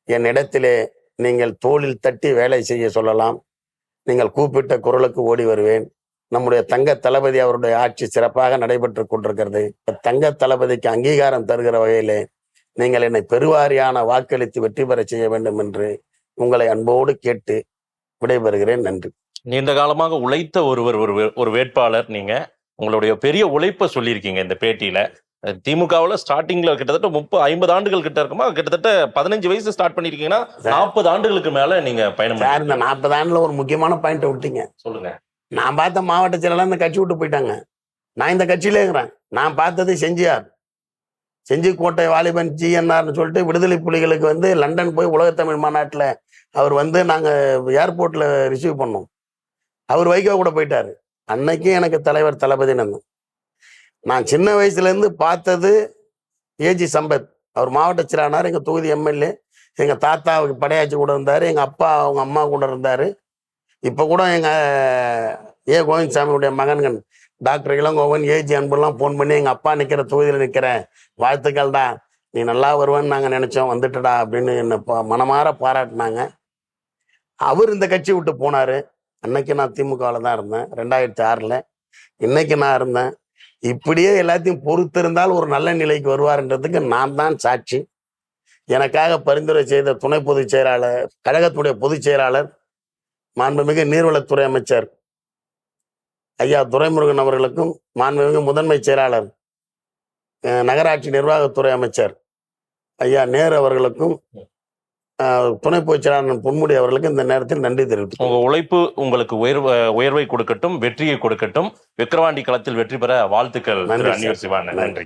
என் இடத்திலே நீங்கள் தோளில் தட்டி வேலை செய்ய சொல்லலாம், நீங்கள் கூப்பிட்ட குரலுக்கு ஓடி வருவேன். நம்முடைய தங்க தளபதி அவருடைய ஆட்சி சிறப்பாக நடைபெற்று கொண்டிருக்கிறது. தங்க தளபதிக்கு அங்கீகாரம் தருகிற வகையிலே நீங்கள் என்னை பெருவாரியான வாக்களித்து வெற்றி பெற செய்ய வேண்டும் என்று உங்களை அன்போடு கேட்டு விடைபெறுகிறேன். நன்றி. நீண்ட காலமாக உழைத்த ஒரு வேட்பாளர் நீங்க. உங்களுடைய பெரிய உழைப்பை சொல்லியிருக்கீங்க இந்த பேட்டியில. திமுகவில் ஸ்டார்டிங்ல கிட்டத்தட்ட 30-50 ஆண்டுகள் கிட்ட இருக்குமா, கிட்டத்தட்ட 15 வயசு ஸ்டார்ட் பண்ணிருக்கீங்கன்னா 40 ஆண்டுகளுக்கு மேல நீங்க பயணம். சார், இந்த 40 ஆண்டுல ஒரு முக்கியமான பாயிண்ட்டை விட்டீங்க. சொல்லுங்க. நான் பார்த்த மாவட்ட செயலாளர் இந்த கட்சி விட்டு போயிட்டாங்க. நான் இந்த கட்சியிலே இருக்கிறேன். நான் பார்த்தது செஞ்சிக்கோட்டை வாலிபன் GNRன்னு சொல்லிட்டு விடுதலை புலிகளுக்கு வந்து லண்டன் போய் உலகத்தமிழ் மாநாட்டில் அவர் வந்து நாங்கள் ஏர்போர்ட்டில் ரிசீவ் பண்ணோம். அவர் வைகோ கூட போயிட்டாரு. அன்னைக்கு எனக்கு தலைவர் தளபதின்னு. நான் சின்ன வயசுலேருந்து பார்த்தது ஏஜி சம்பத், அவர் மாவட்ட செயலாளர், எங்கள் தொகுதி MLA. எங்கள் தாத்தாவுக்கு படையாச்சி கூட இருந்தார், எங்கள் அப்பா அவங்க அம்மா கூட இருந்தார். இப்போ கூட எங்கள் கோவிந்தசாமியுடைய மகன்கள் டாக்டர் இளங்கோவன், ஏஜி அன்புலாம் ஃபோன் பண்ணி எங்கள் அப்பா நிற்கிற தொகுதியில் நிற்கிறேன், வாழ்த்துக்கள்டா, நீ நல்லா வருவேன்னு நாங்கள் நினச்சோம், வந்துட்டுடா அப்படின்னு என்னை மனமாற பாராட்டினாங்க. அவர் இந்த கட்சி விட்டு போனார். அன்னைக்கு நான் திமுகவில் தான் இருந்தேன் 2006. இன்னைக்கு நான் இருந்தேன். இப்படியே எல்லாத்தையும் பொறுத்திருந்தால் ஒரு நல்ல நிலைக்கு வருவார்ன்றதுக்கு நான் தான் சாட்சி. எனக்காக பரிந்துரை செய்த துணை பொதுச் செயலாளர், கழகத்துடைய பொதுச் செயலாளர், மாண்புமிகு நீர்வளத்துறை அமைச்சர் ஐயா துரைமுருகன் அவர்களுக்கும், மாண்புமிகு முதன்மை செயலாளர் நகராட்சி நிர்வாகத்துறை அமைச்சர் ஐயா நேரு அவர்களுக்கும், துணை பொதுச் செயலாளர் பொன்முடி அவர்களுக்கும் இந்த நேரத்தில் நன்றி தெரிவித்து, உங்க உழைப்பு உங்களுக்கு உயர்வை கொடுக்கட்டும், வெற்றியை கொடுக்கட்டும். விக்கிரவாண்டி களத்தில் வெற்றி பெற வாழ்த்துக்கள். நன்றி.